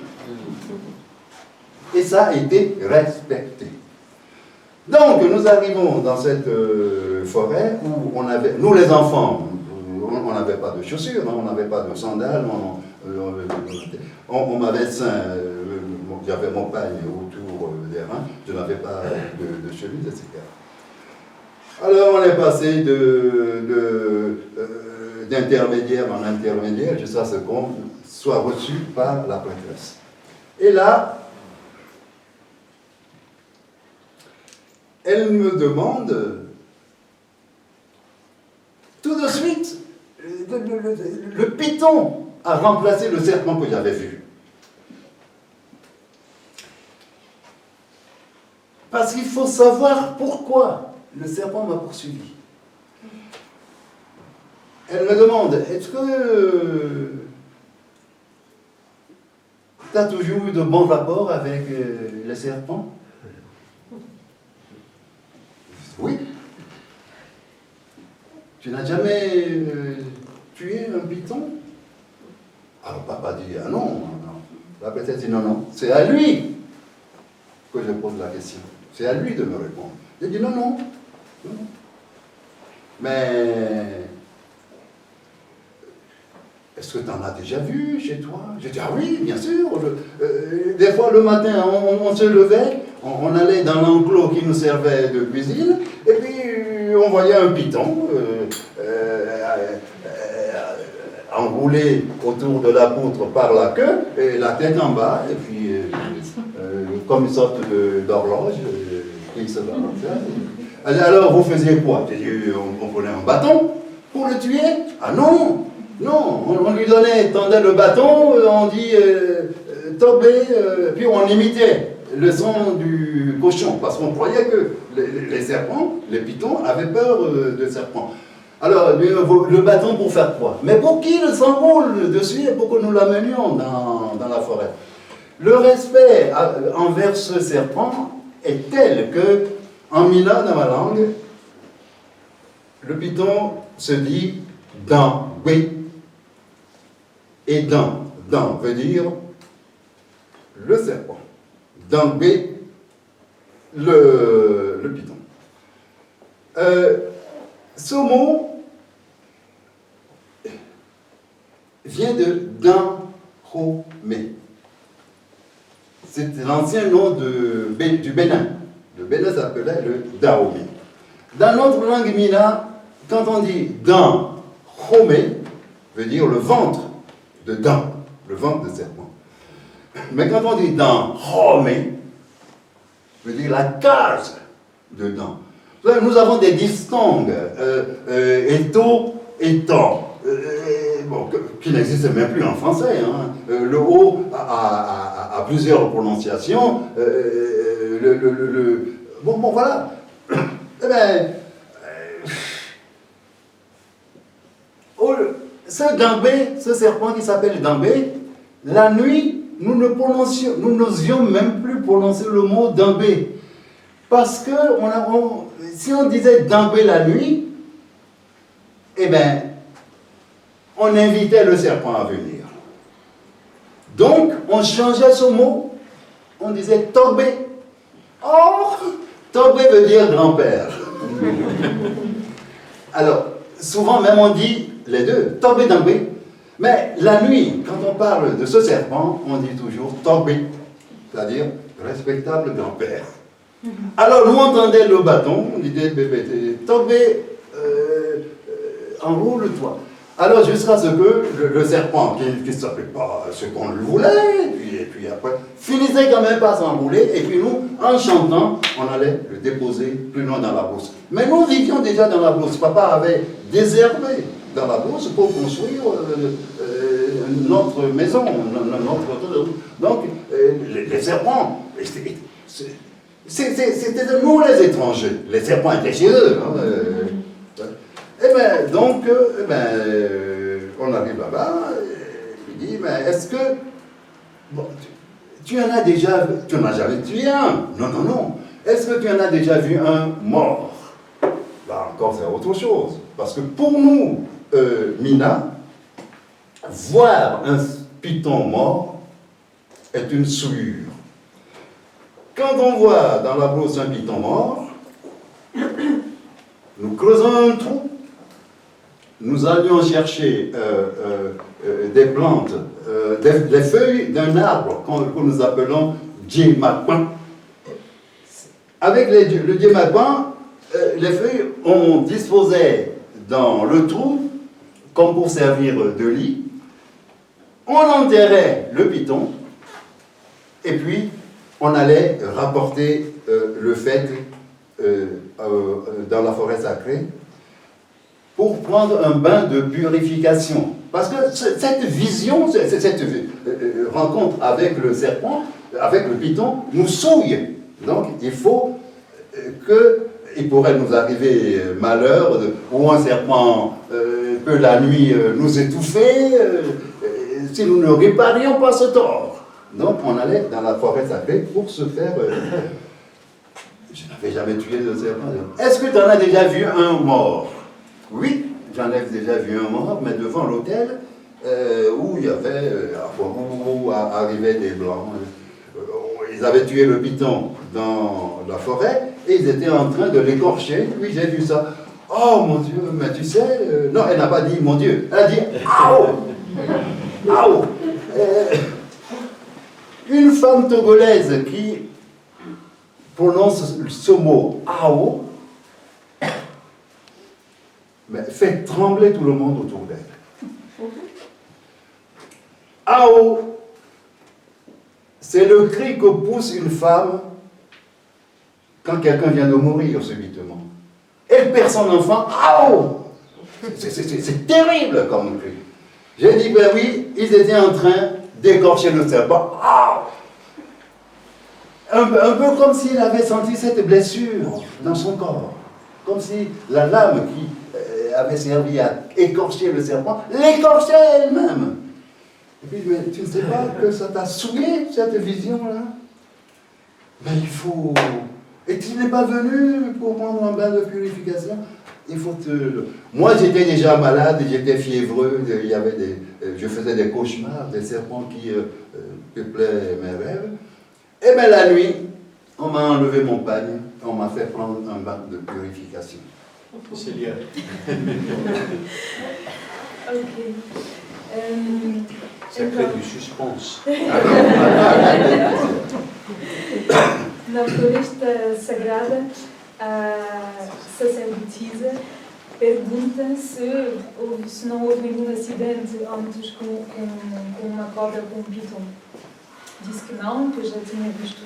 Et ça a été respecté. Donc, nous arrivons dans cette forêt où on avait, nous les enfants, on n'avait pas de chaussures, hein, on n'avait pas de sandales, on m'avait saint, j'avais mon pagne autour des reins, je n'avais pas de chemise, etc. Alors on est passé d'intermédiaire en intermédiaire jusqu'à ce qu'on soit reçu par la prêtresse. Et là, elle me demande tout de suite, le python a remplacé le serpent que j'avais vu. Parce qu'il faut savoir pourquoi le serpent m'a poursuivi. Elle me demande: est-ce que tu as toujours eu de bons rapports avec les serpents? Oui. Tu n'as jamais tué un python? Alors papa dit: ah non, non. La prêtresse dit: non, non, c'est à lui que je pose la question. C'est à lui de me répondre. J'ai dit: non, non. Mais est-ce que tu en as déjà vu chez toi? J'ai dit: ah oui, bien sûr. Des fois, le matin, on se levait, on allait dans l'enclos qui nous servait de cuisine, et puis on voyait un python enroulé autour de la poutre par la queue, et la tête en bas, et puis comme une sorte d'horloge qui se balançait. Alors vous faisiez quoi? On prenait un bâton pour le tuer? Ah non, non, on lui tendait le bâton, on dit tobé, puis on imitait le son du cochon, parce qu'on croyait que les serpents, les pythons, avaient peur de serpents. Alors, le bâton pour faire quoi? Mais pour qu'il s'enroule dessus et pour que nous l'amenions dans la forêt. Le respect envers ce serpent est tel que, en mina dans ma langue, le python se dit dan, oui, et dan veut dire le serpent. Dan, oui, le python. Ce mot vient de Dahomey. C'est l'ancien nom du Bénin. Le Bénin s'appelait le Dahomey. Dans notre langue mina, quand on dit Dahomey, veut dire le ventre de Dan, le ventre de serpent. Mais quand on dit Dahomey, veut dire la cage de Dan. Nous avons des diphtongues, éto, étant, qui n'existent même plus en français. Hein. Le O a plusieurs prononciations. Bon, voilà. Eh bien, ce dambé, ce serpent qui s'appelle dambé, la nuit, nous n'osions même plus prononcer le mot dambé. Parce que si on disait dambé la nuit, eh bien, on invitait le serpent à venir. Donc, on changeait ce mot on disait Togbe. Or, Togbe veut dire grand-père. Alors, souvent même on dit les deux, Togbe Togbe. Mais la nuit, quand on parle de ce serpent, on dit toujours Togbe, c'est-à-dire respectable grand-père. Alors nous on entendait le bâton, on disait bébé, Togbe, enroule-toi. Alors jusqu'à ce que le serpent, qui ne savait pas ce qu'on lui voulait, et puis après, finissait quand même par s'enrouler, et puis nous, en chantant, on allait le déposer plus loin dans la brousse. Mais nous vivions déjà dans la brousse. Papa avait désherbé dans la brousse pour construire notre maison, donc les serpents, c'était de nous les étrangers. Les serpents étaient chez eux. Et bien, donc, on arrive là-bas, il dit, mais est-ce que, bon, tu en as déjà, tu n'en as jamais tué un? Non, non, non. Est-ce que tu en as déjà vu un mort? Là encore, c'est autre chose. Parce que pour nous, Mina, voir un python mort est une souillure. Quand on voit dans la brousse un python mort, nous creusons un trou, nous allions chercher des plantes, des feuilles d'un arbre que nous appelons djemagban. Avec le djemagban, les feuilles, on disposait dans le trou comme pour servir de lit. On enterrait le python et puis on allait rapporter le fait dans la forêt sacrée pour prendre un bain de purification. Parce que cette vision, cette rencontre avec le serpent, avec le python, nous souille. Donc il faut il pourrait nous arriver malheur, ou un serpent peut la nuit nous étouffer, si nous ne réparions pas ce tort. Donc on allait dans la forêt sacrée pour se faire... je n'avais jamais tué de serpent. Est-ce que tu en as déjà vu un mort? Oui, j'en ai déjà vu un mort, mais devant l'hôtel, où il y avait, où arrivaient des blancs. Ils avaient tué le python dans la forêt, et ils étaient en train de l'écorcher. Oui, j'ai vu ça. Oh mon Dieu, mais tu sais... non, elle n'a pas dit mon Dieu, elle a dit Aou! Aou! Une femme togolaise qui prononce ce mot Aou, mais fait trembler tout le monde autour d'elle. Aou, c'est le cri que pousse une femme quand quelqu'un vient de mourir subitement. Elle perd son enfant, Aou! C'est terrible comme cri. J'ai dit, ben oui, ils étaient en train d'écorcher le serpent. Aou! Un peu comme s'il avait senti cette blessure dans son corps. Comme si la lame qui avait servi à écorcher le serpent l'écorchait elle-même. Et puis, mais tu ne sais pas que ça t'a souillé, cette vision-là? Mais il faut... Et tu n'es pas venu pour prendre un bain de purification? Il faut te... Moi, j'étais déjà malade, j'étais fiévreux, il y avait je faisais des cauchemars, des serpents qui peuplaient mes rêves. Et bien la nuit, on m'a enlevé mon pagne, on m'a fait prendre un bain de purification. C'est lié. Ok. Ça crée du suspense. Na floresta sagrada, a sacerdotisa pergunta se não houve nenhum acidente antes com uma cobra, com um python. Disse que não, que eu já tinha visto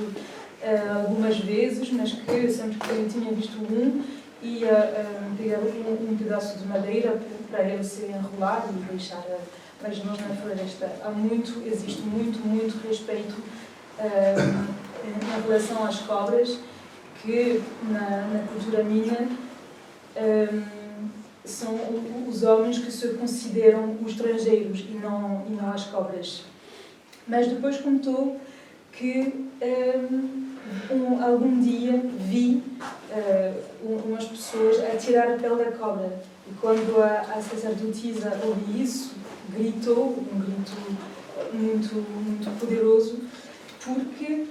algumas vezes, mas que sempre que eu tinha visto um, ia pegar um pedaço de madeira para ele se enrolar e deixar. Mas nós na floresta existe muito respeito em relação às cobras, que na cultura mina são os homens que se consideram os estrangeiros e não as cobras. Mas depois contou que algum dia vi umas pessoas a tirar a pele da cobra. E quando a sacerdotisa ouviu isso, gritou, um grito muito poderoso, porque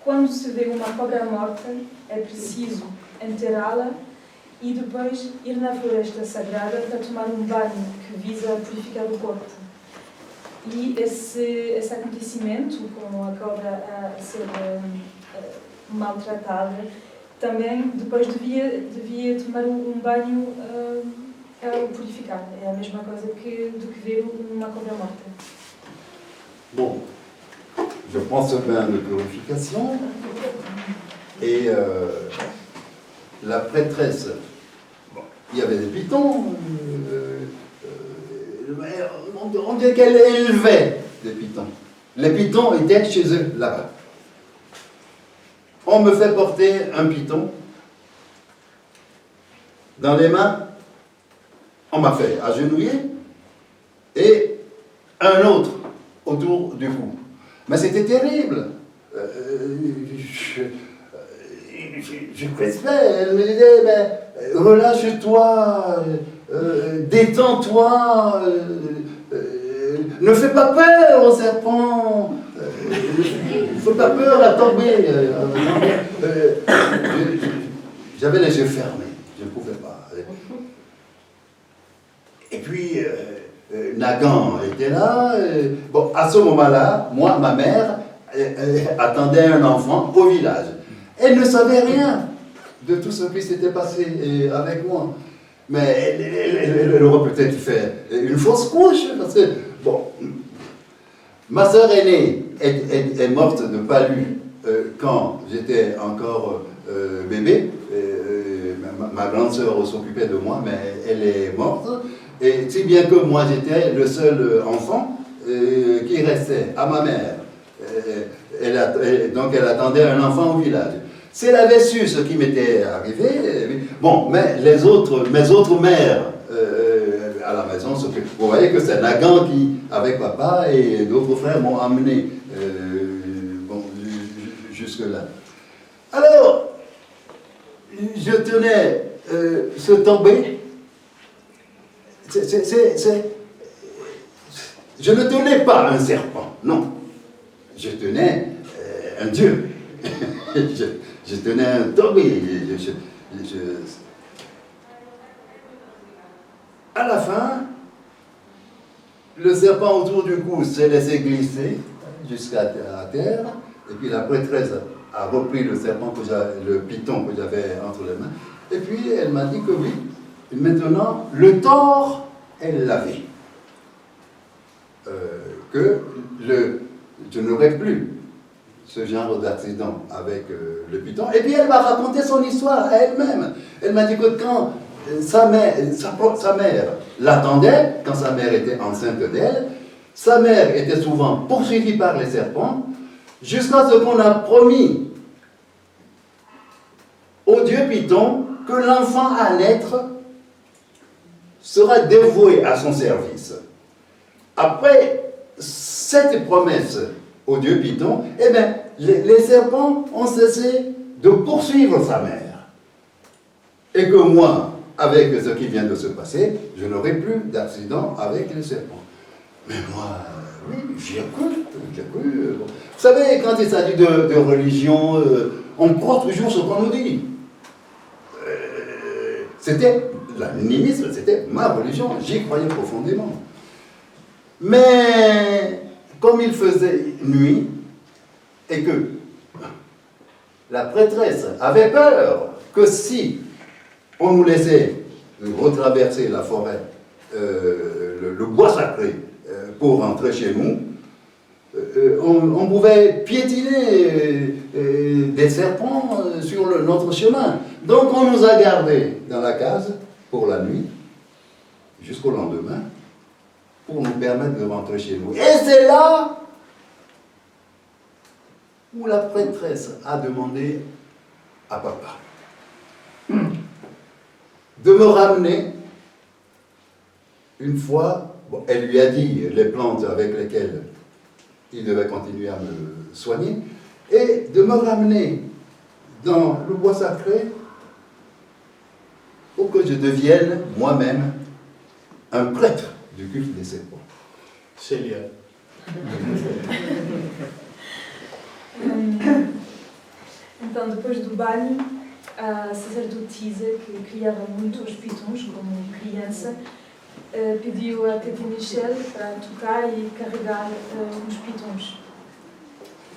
quando se vê uma cobra morta, é preciso enterrá-la e depois ir na floresta sagrada para tomar um banho que visa purificar o corpo. E esse acontecimento, com a cobra a ser maltratada, também depois devia tomar um banho a purificar. É a mesma coisa do que ver uma cobra morta. Bon, je prends ce bain de purification et la prêtresse, bon, il y avait des pitons, on dirait qu'elle élevait des pitons. Les pitons étaient chez eux là-bas. On me fait porter un piton dans les mains, on m'a fait agenouiller et un autre autour du cou. Mais c'était terrible. Je crispais, elle me disait, mais relâche-toi, détends-toi, ne fais pas peur au serpent, ne fais pas peur à tomber. J'avais les yeux fermés, je ne pouvais pas. Et puis, Nagan était là. Bon, à ce moment-là, moi, ma mère attendait un enfant au village. Elle ne savait rien de tout ce qui s'était passé avec moi. Mais elle aurait peut-être fait une fausse couche, parce que, bon, ma sœur aînée est morte de palu quand j'étais encore bébé. Ma grande sœur s'occupait de moi, mais elle est morte. Et si bien que moi j'étais le seul enfant qui restait à ma mère. Donc elle attendait un enfant au village. Si elle avait su ce qui m'était arrivé, bon, mais mes autres mères à la maison, vous voyez que c'est Nagan qui, avec papa et d'autres frères, m'ont amené bon, jusque-là. Alors, je tenais ce tombé. Je ne tenais pas un serpent, non. Je tenais un dieu. je tenais un tombé. À la fin, le serpent autour du cou s'est laissé glisser jusqu'à terre. Et puis la prêtresse a repris le serpent, le piton que j'avais entre les mains. Et puis elle m'a dit que oui, maintenant, le tort est lavé. Que je n'aurai plus ce genre d'accident avec le piton. Et puis elle m'a raconté son histoire à elle-même. Elle m'a dit que quand sa mère l'attendait, quand sa mère était enceinte d'elle, sa mère était souvent poursuivie par les serpents, jusqu'à ce qu'on a promis au dieu Python que l'enfant à naître sera dévoué à son service. Après cette promesse au dieu Python, eh bien, les serpents ont cessé de poursuivre sa mère. Et que moi, avec ce qui vient de se passer, je n'aurai plus d'accident avec les serpents. Mais moi, oui, j'y ai cru. Bon. Vous savez, quand il s'agit de religion, on croit toujours ce qu'on nous dit. L'animisme, c'était ma religion, j'y croyais profondément. Mais comme il faisait nuit, et que la prêtresse avait peur que si on nous laissait retraverser la forêt, le bois sacré, pour rentrer chez nous, on pouvait piétiner des serpents sur notre chemin. Donc on nous a gardés dans la case pour la nuit, jusqu'au lendemain, pour nous permettre de rentrer chez nous. Et c'est là où la prêtresse a demandé à papa de me ramener une fois. Bon, elle lui a dit les plantes avec lesquelles il devait continuer à me soigner, et de me ramener dans le bois sacré pour que je devienne moi-même un prêtre du culte des serpents. Célia. Então, depois do banho, a sacerdotisa, que criava muito os pitons como criança, pediu a Titi Michel para tocar e carregar os pitons.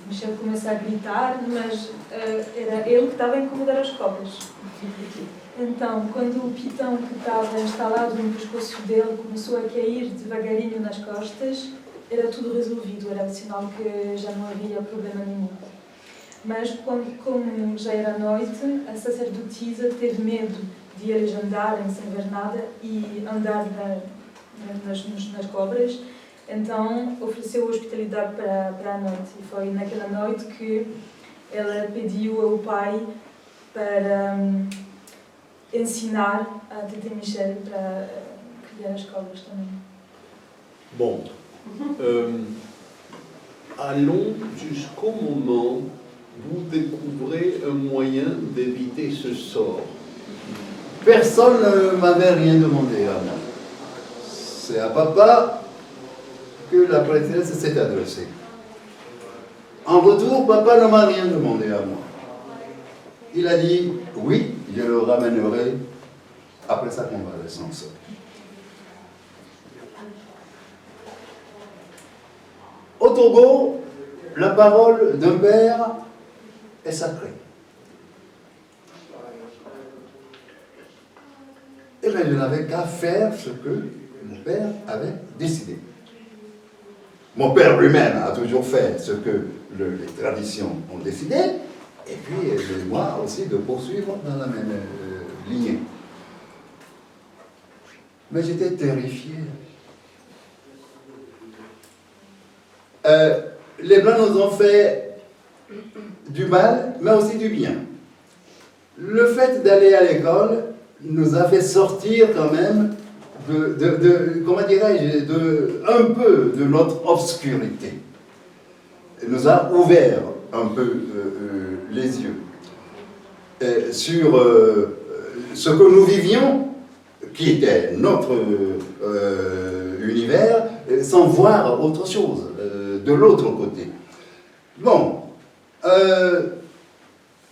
Michel começa a gritar, mas era ele que estava a incomodar as cobras. Então, quando o pitão que estava instalado no pescoço dele começou a cair devagarinho nas costas, era tudo resolvido, era sinal que já não havia problema nenhum. Mas, como já era noite, a sacerdotisa teve medo de eles andarem sem ver nada e andar nas cobras, então ofereceu hospitalidade para a noite. E foi naquela noite que ela pediu ao pai para ensinar a Titi Michel para criar as cobras também. Bon, allons jusqu'au moment où vous découvrez un moyen d'éviter ce sort. Personne ne m'avait rien demandé à moi. C'est à papa que la prêtresse s'est adressée. En retour, papa ne m'a rien demandé à moi. Il a dit, oui, je le ramènerai après sa convalescence. Au Togo, la parole d'un père est sacrée. Et bien, je n'avais qu'à faire ce que mon père avait décidé. Mon père lui-même a toujours fait ce que les traditions ont décidé, et puis moi aussi de poursuivre dans la même lignée. Mais j'étais terrifié. Les Blancs nous ont fait du mal, mais aussi du bien. Le fait d'aller à l'école nous a fait sortir quand même comment dirais-je, un peu de notre obscurité. Il nous a ouvert un peu les yeux sur ce que nous vivions, qui était notre univers, sans voir autre chose de l'autre côté. Bon,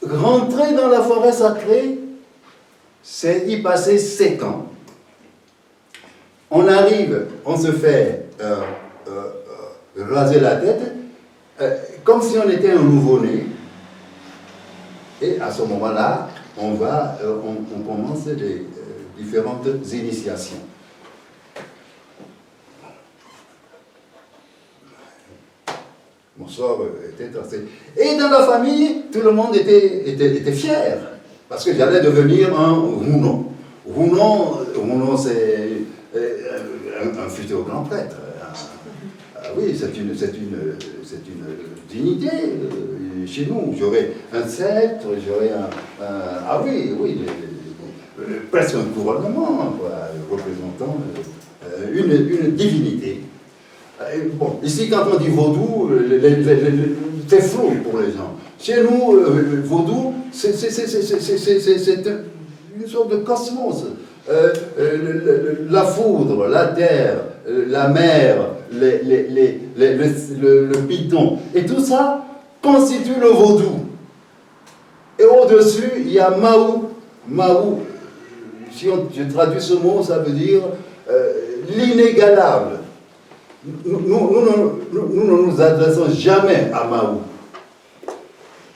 rentrer dans la forêt sacrée, c'est y passer 7 ans. On arrive, on se fait raser la tête, comme si on était un nouveau-né. Et à ce moment-là, on commence les différentes initiations. Mon sort était tracé. Et dans la famille, tout le monde était fier, parce que j'allais devenir un Rounon. Rounon, c'est un futur grand prêtre. Oui, c'est une dignité chez nous. J'aurais un sceptre, j'aurais presque un couronnement, quoi, représentant une divinité. Bon, ici, quand on dit vaudou, c'est flou pour les gens. Chez nous, vaudou, c'est une sorte de cosmos. La foudre, la terre, la mer, le python, et tout ça constitue le vaudou. Et au-dessus, il y a Mahou. Mahou, si je traduis ce mot, ça veut dire l'inégalable. Nous ne nous adressons jamais à Mahou,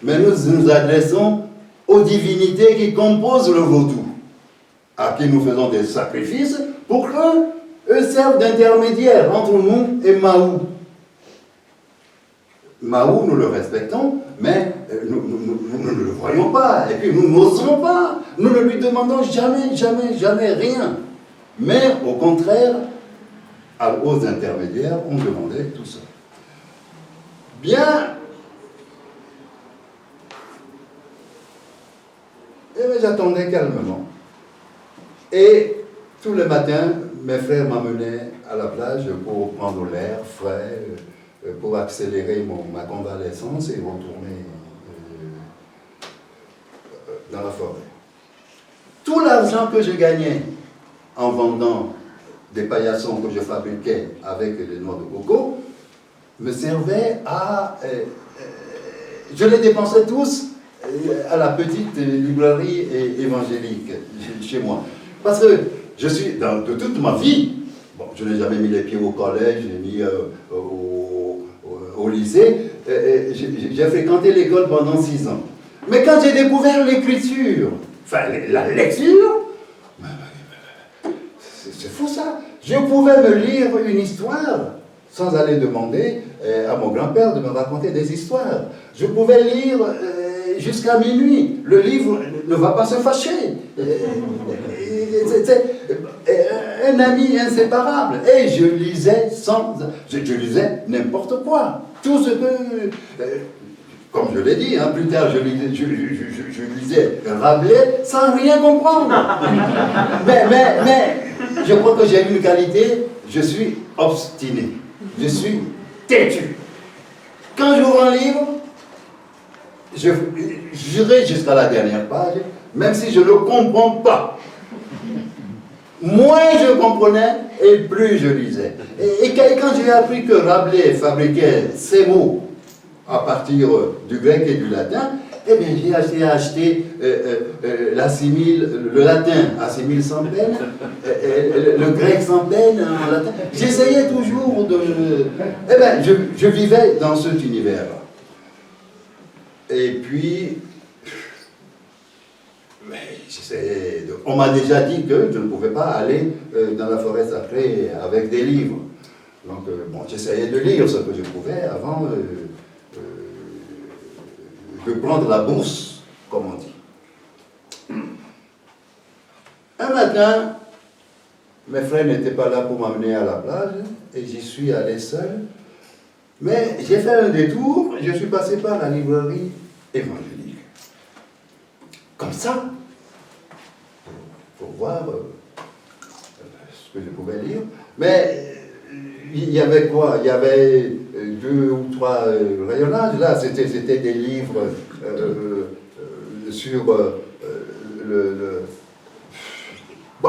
mais nous nous adressons aux divinités qui composent le vaudou, à qui nous faisons des sacrifices pour qu'eux servent d'intermédiaire entre nous et Mahou. Mahou, nous le respectons, mais nous ne le voyons pas, et puis nous n'osons pas, nous ne lui demandons jamais rien. Mais au contraire, aux intermédiaires, on demandait tout ça. Bien. Et bien, j'attendais calmement. Et tous les matins, mes frères m'amenaient à la plage pour prendre l'air frais, pour accélérer ma convalescence et retourner dans la forêt. Tout l'argent que je gagnais en vendant des paillassons que je fabriquais avec les noix de coco me servait à... je les dépensais tous à la petite librairie évangélique chez moi. Parce que je suis, de toute ma vie, bon, je n'ai jamais mis les pieds au collège, ni au lycée, j'ai fréquenté l'école pendant 6 ans. Mais quand j'ai découvert l'écriture, enfin la lecture, c'est fou ça. Je pouvais me lire une histoire sans aller demander à mon grand-père de me raconter des histoires. Je pouvais lire jusqu'à minuit. Le livre ne va pas se fâcher. C'est un ami inséparable. Et je lisais je lisais n'importe quoi. Tout ce que... comme je l'ai dit, hein, plus tard, je lisais Rabelais sans rien comprendre. Mais je crois que j'ai une qualité, je suis obstiné. Je suis têtu. Quand j'ouvre un livre, j'irai jusqu'à la dernière page, même si je ne comprends pas. Moins je comprenais, et plus je lisais. Et quand j'ai appris que Rabelais fabriquait ces mots à partir du grec et du latin, eh bien j'ai acheté le latin assimile sans peine, le grec sans peine en latin. J'essayais toujours de... Eh bien, je vivais dans cet univers-là. Et puis, on m'a déjà dit que je ne pouvais pas aller dans la forêt sacrée avec des livres. Donc, bon, j'essayais de lire ce que je pouvais avant de prendre la bourse, comme on dit. Un matin, mes frères n'étaient pas là pour m'amener à la plage, et j'y suis allé seul. Mais j'ai fait un détour, je suis passé par la librairie évangélique. Comme ça, pour voir ce que je pouvais lire. Mais il y avait quoi? Il y avait 2 ou 3 rayonnages. Là, c'était des livres sur bon,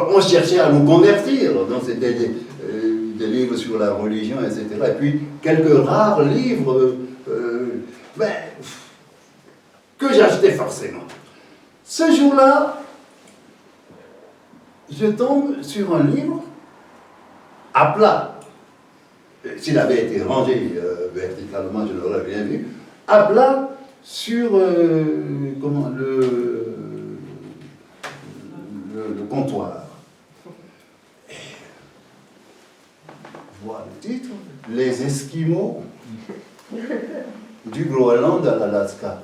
on cherchait à nous convertir. Donc, c'était des livres sur la religion, etc. Et puis, quelques rares livres que j'achetais forcément. Ce jour-là, je tombe sur un livre à plat. S'il avait été rangé verticalement, je n'aurais rien vu. À plat sur le comptoir. Et voilà le titre, Les Esquimaux du Groenland à l'Alaska.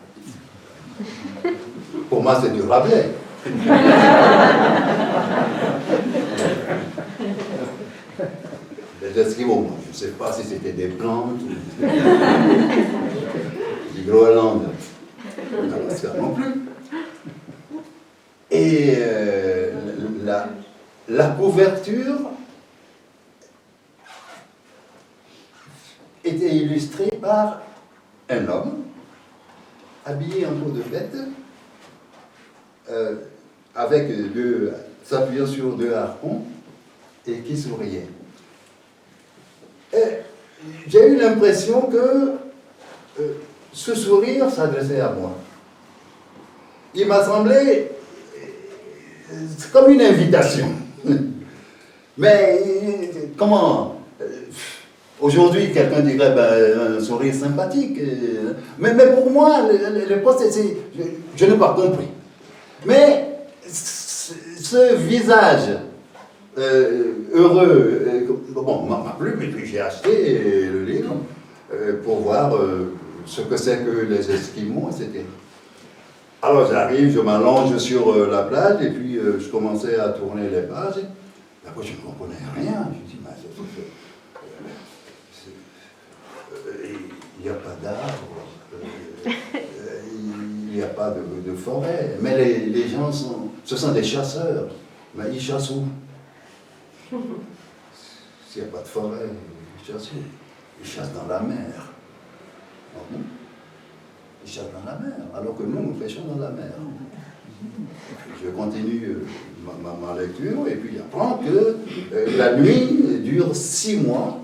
Pour moi, c'est du Rabelais. Les Esquimaux, je ne sais pas si c'était des plantes ou du Groenland, l'Alaska non plus. Et la couverture était illustrée par un homme habillé en peau de bête, s'appuyant sur 2 harpons et qui souriait. J'ai eu l'impression que ce sourire s'adressait à moi. Il m'a semblé comme une invitation. Mais comment? Aujourd'hui, quelqu'un dirait un sourire sympathique. Mais pour moi, le poste, je n'ai pas compris. Mais ce visage heureux, bon, m'a plu, mais puis j'ai acheté le livre pour voir ce que c'est que les Esquimaux, etc. Alors j'arrive, je m'allonge sur la plage et puis je commençais à tourner les pages. Après, je ne comprenais rien. Je dis, il n'y a pas d'arbres, il n'y a pas de forêt. Mais les gens ce sont des chasseurs. Mais ils chassent où? S'il n'y a pas de forêt, ils chassent où? Ils chassent dans la mer. Ils chassent dans la mer, alors que nous pêchons dans la mer. Je continue ma lecture et puis j'apprends que la nuit dure 6 mois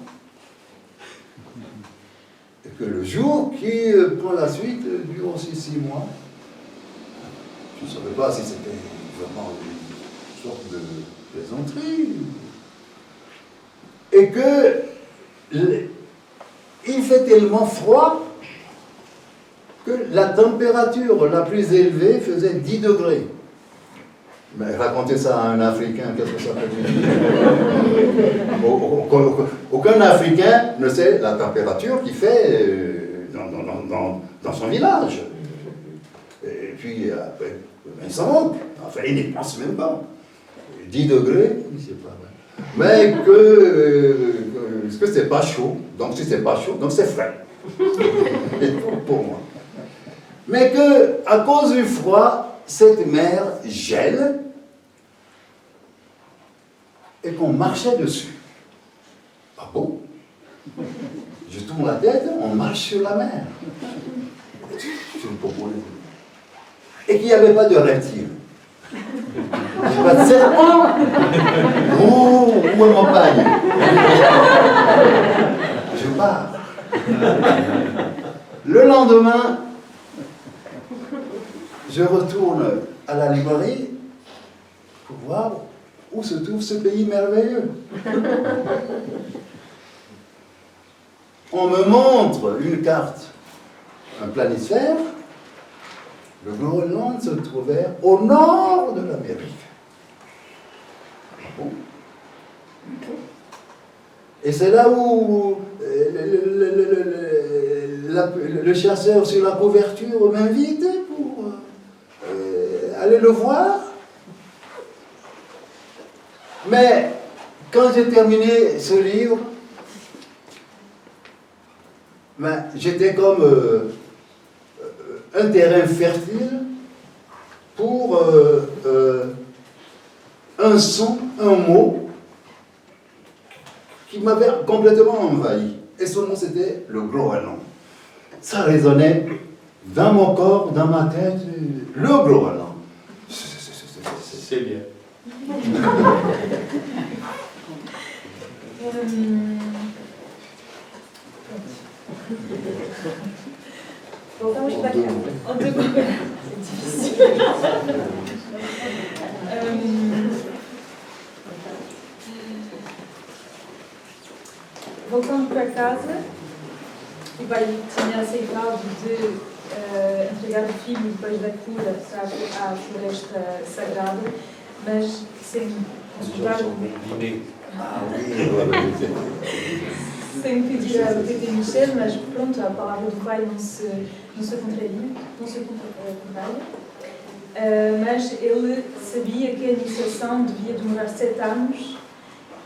et que le jour qui prend la suite dure aussi 6 mois Je ne savais pas si c'était vraiment une sorte de plaisanterie. Et que il fait tellement froid que la température la plus élevée faisait 10 degrés. Mais raconter ça à un Africain, qu'est-ce que ça peut dire? Aucun Africain ne sait la température qu'il fait dans son village. Et puis après, il s'en moque. Enfin, il n'y pense même pas. 10 degrés, c'est pas vrai. Mais que c'est pas chaud. Donc si c'est pas chaud, donc c'est frais. Pour moi. Mais que, à cause du froid, cette mer gèle et qu'on marchait dessus. Ah bon? Je tourne la tête, on marche sur la mer. Je me propose. Et qu'il n'y avait pas de reptiles. Il n'y avait pas de serpent. Oh, où est mon pagne? Je pars. Le lendemain, je retourne à la librairie pour voir où se trouve ce pays merveilleux. On me montre une carte, un planisphère. Le Groenland se trouvait au nord de l'Amérique. Bon. Et c'est là où le chasseur sur la couverture m'invite pour aller le voir. Mais quand j'ai terminé ce livre, ben, j'étais comme un terrain fertile pour un son, un mot qui m'avait complètement envahi. Et ce mot, c'était le Groenland. Ça résonnait dans mon corps, dans ma tête, le Groenland. C'est bien. En deux groupes, c'est difficile. Voltando para casa, o pai tinha aceitado de entregar o filho depois da cura à floresta sagrada, mas sem consultar. Sem pedir a Tete Michel, mas pronto, a palavra do pai não se contraria, mas ele sabia que a iniciação devia demorar 7 anos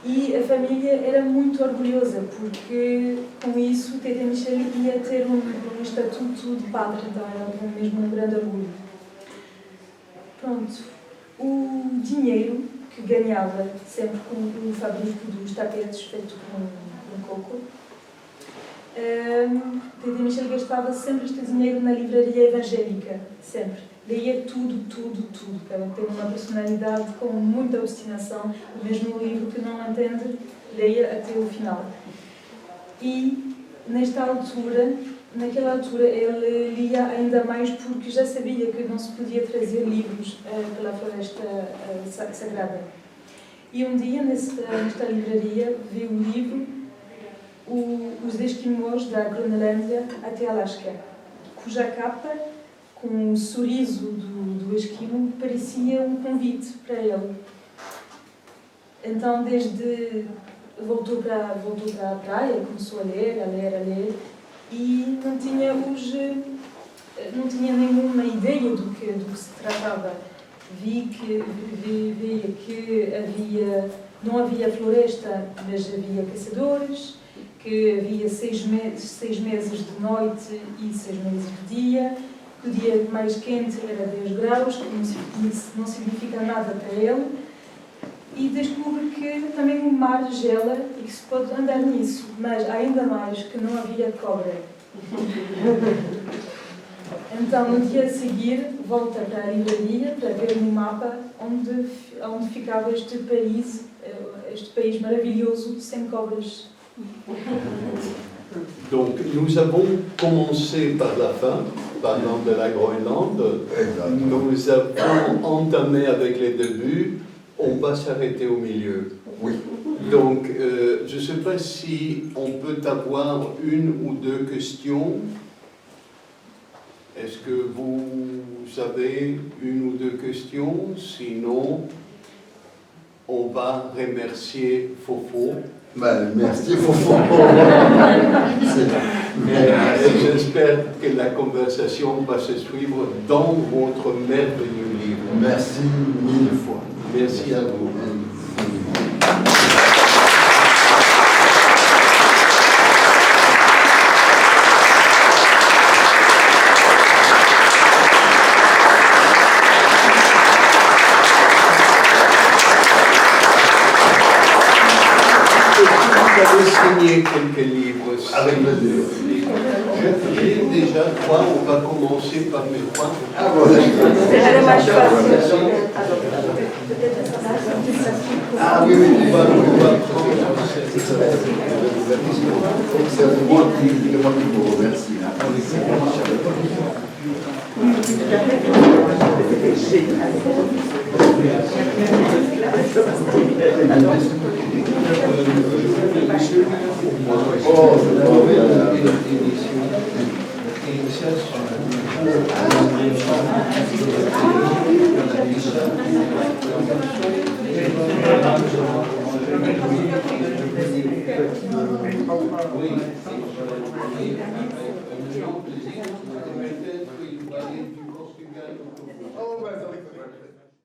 e a família era muito orgulhosa, porque com isso Tete Michel ia ter um estatuto de padre, então era mesmo um grande orgulho. Pronto, o dinheiro que ganhava sempre com o fabrico dos tapetes feito com coco, Tete Michel gastava sempre este dinheiro na livraria evangélica, sempre. Lia tudo. Tem uma personalidade com muita obstinação, mesmo um livro que não entende, leia até o final. E naquela altura, ele lia ainda mais porque já sabia que não se podia trazer livros pela floresta sagrada. E um dia, nesta livraria, vi o livro Os Esquimós da Groenlândia até Alasca, cuja capa, com o sorriso do esquimo, parecia um convite para ele. Então, voltou para a praia, começou a ler, e não tinha nenhuma ideia do que se tratava. Vi que não havia floresta, mas havia caçadores, que havia 6 meses de noite e 6 meses de dia, que o dia mais quente era 10 graus, que não significa nada para ele, e descobre que também o mar gela e que se pode andar nisso, mas ainda mais que não havia cobra. Então, no dia a seguir, volta para a livraria para ver no mapa onde ficava este país maravilhoso sem cobras. Donc, nous avons commencé par la fin parlant de la Groenlande. Exactement. Nous avons entamé avec les débuts, on va s'arrêter au milieu. Oui. Donc, je ne sais pas si on peut avoir une ou deux questions. Est-ce que vous avez une ou deux questions? Sinon, on va remercier Fofo. Ben, merci, Fofo. Et j'espère que la conversation va se suivre dans votre merveilleux livre. Merci mille fois. Merci à vous. Vous avez signé quelques livres. Avec plaisir. J'ai déjà trois, on va commencer par mes trois. Ah, bon, Elle est mais fácil. ah oui, oui, On va prendre c'est moi qui vous remercie. Oh, une édition.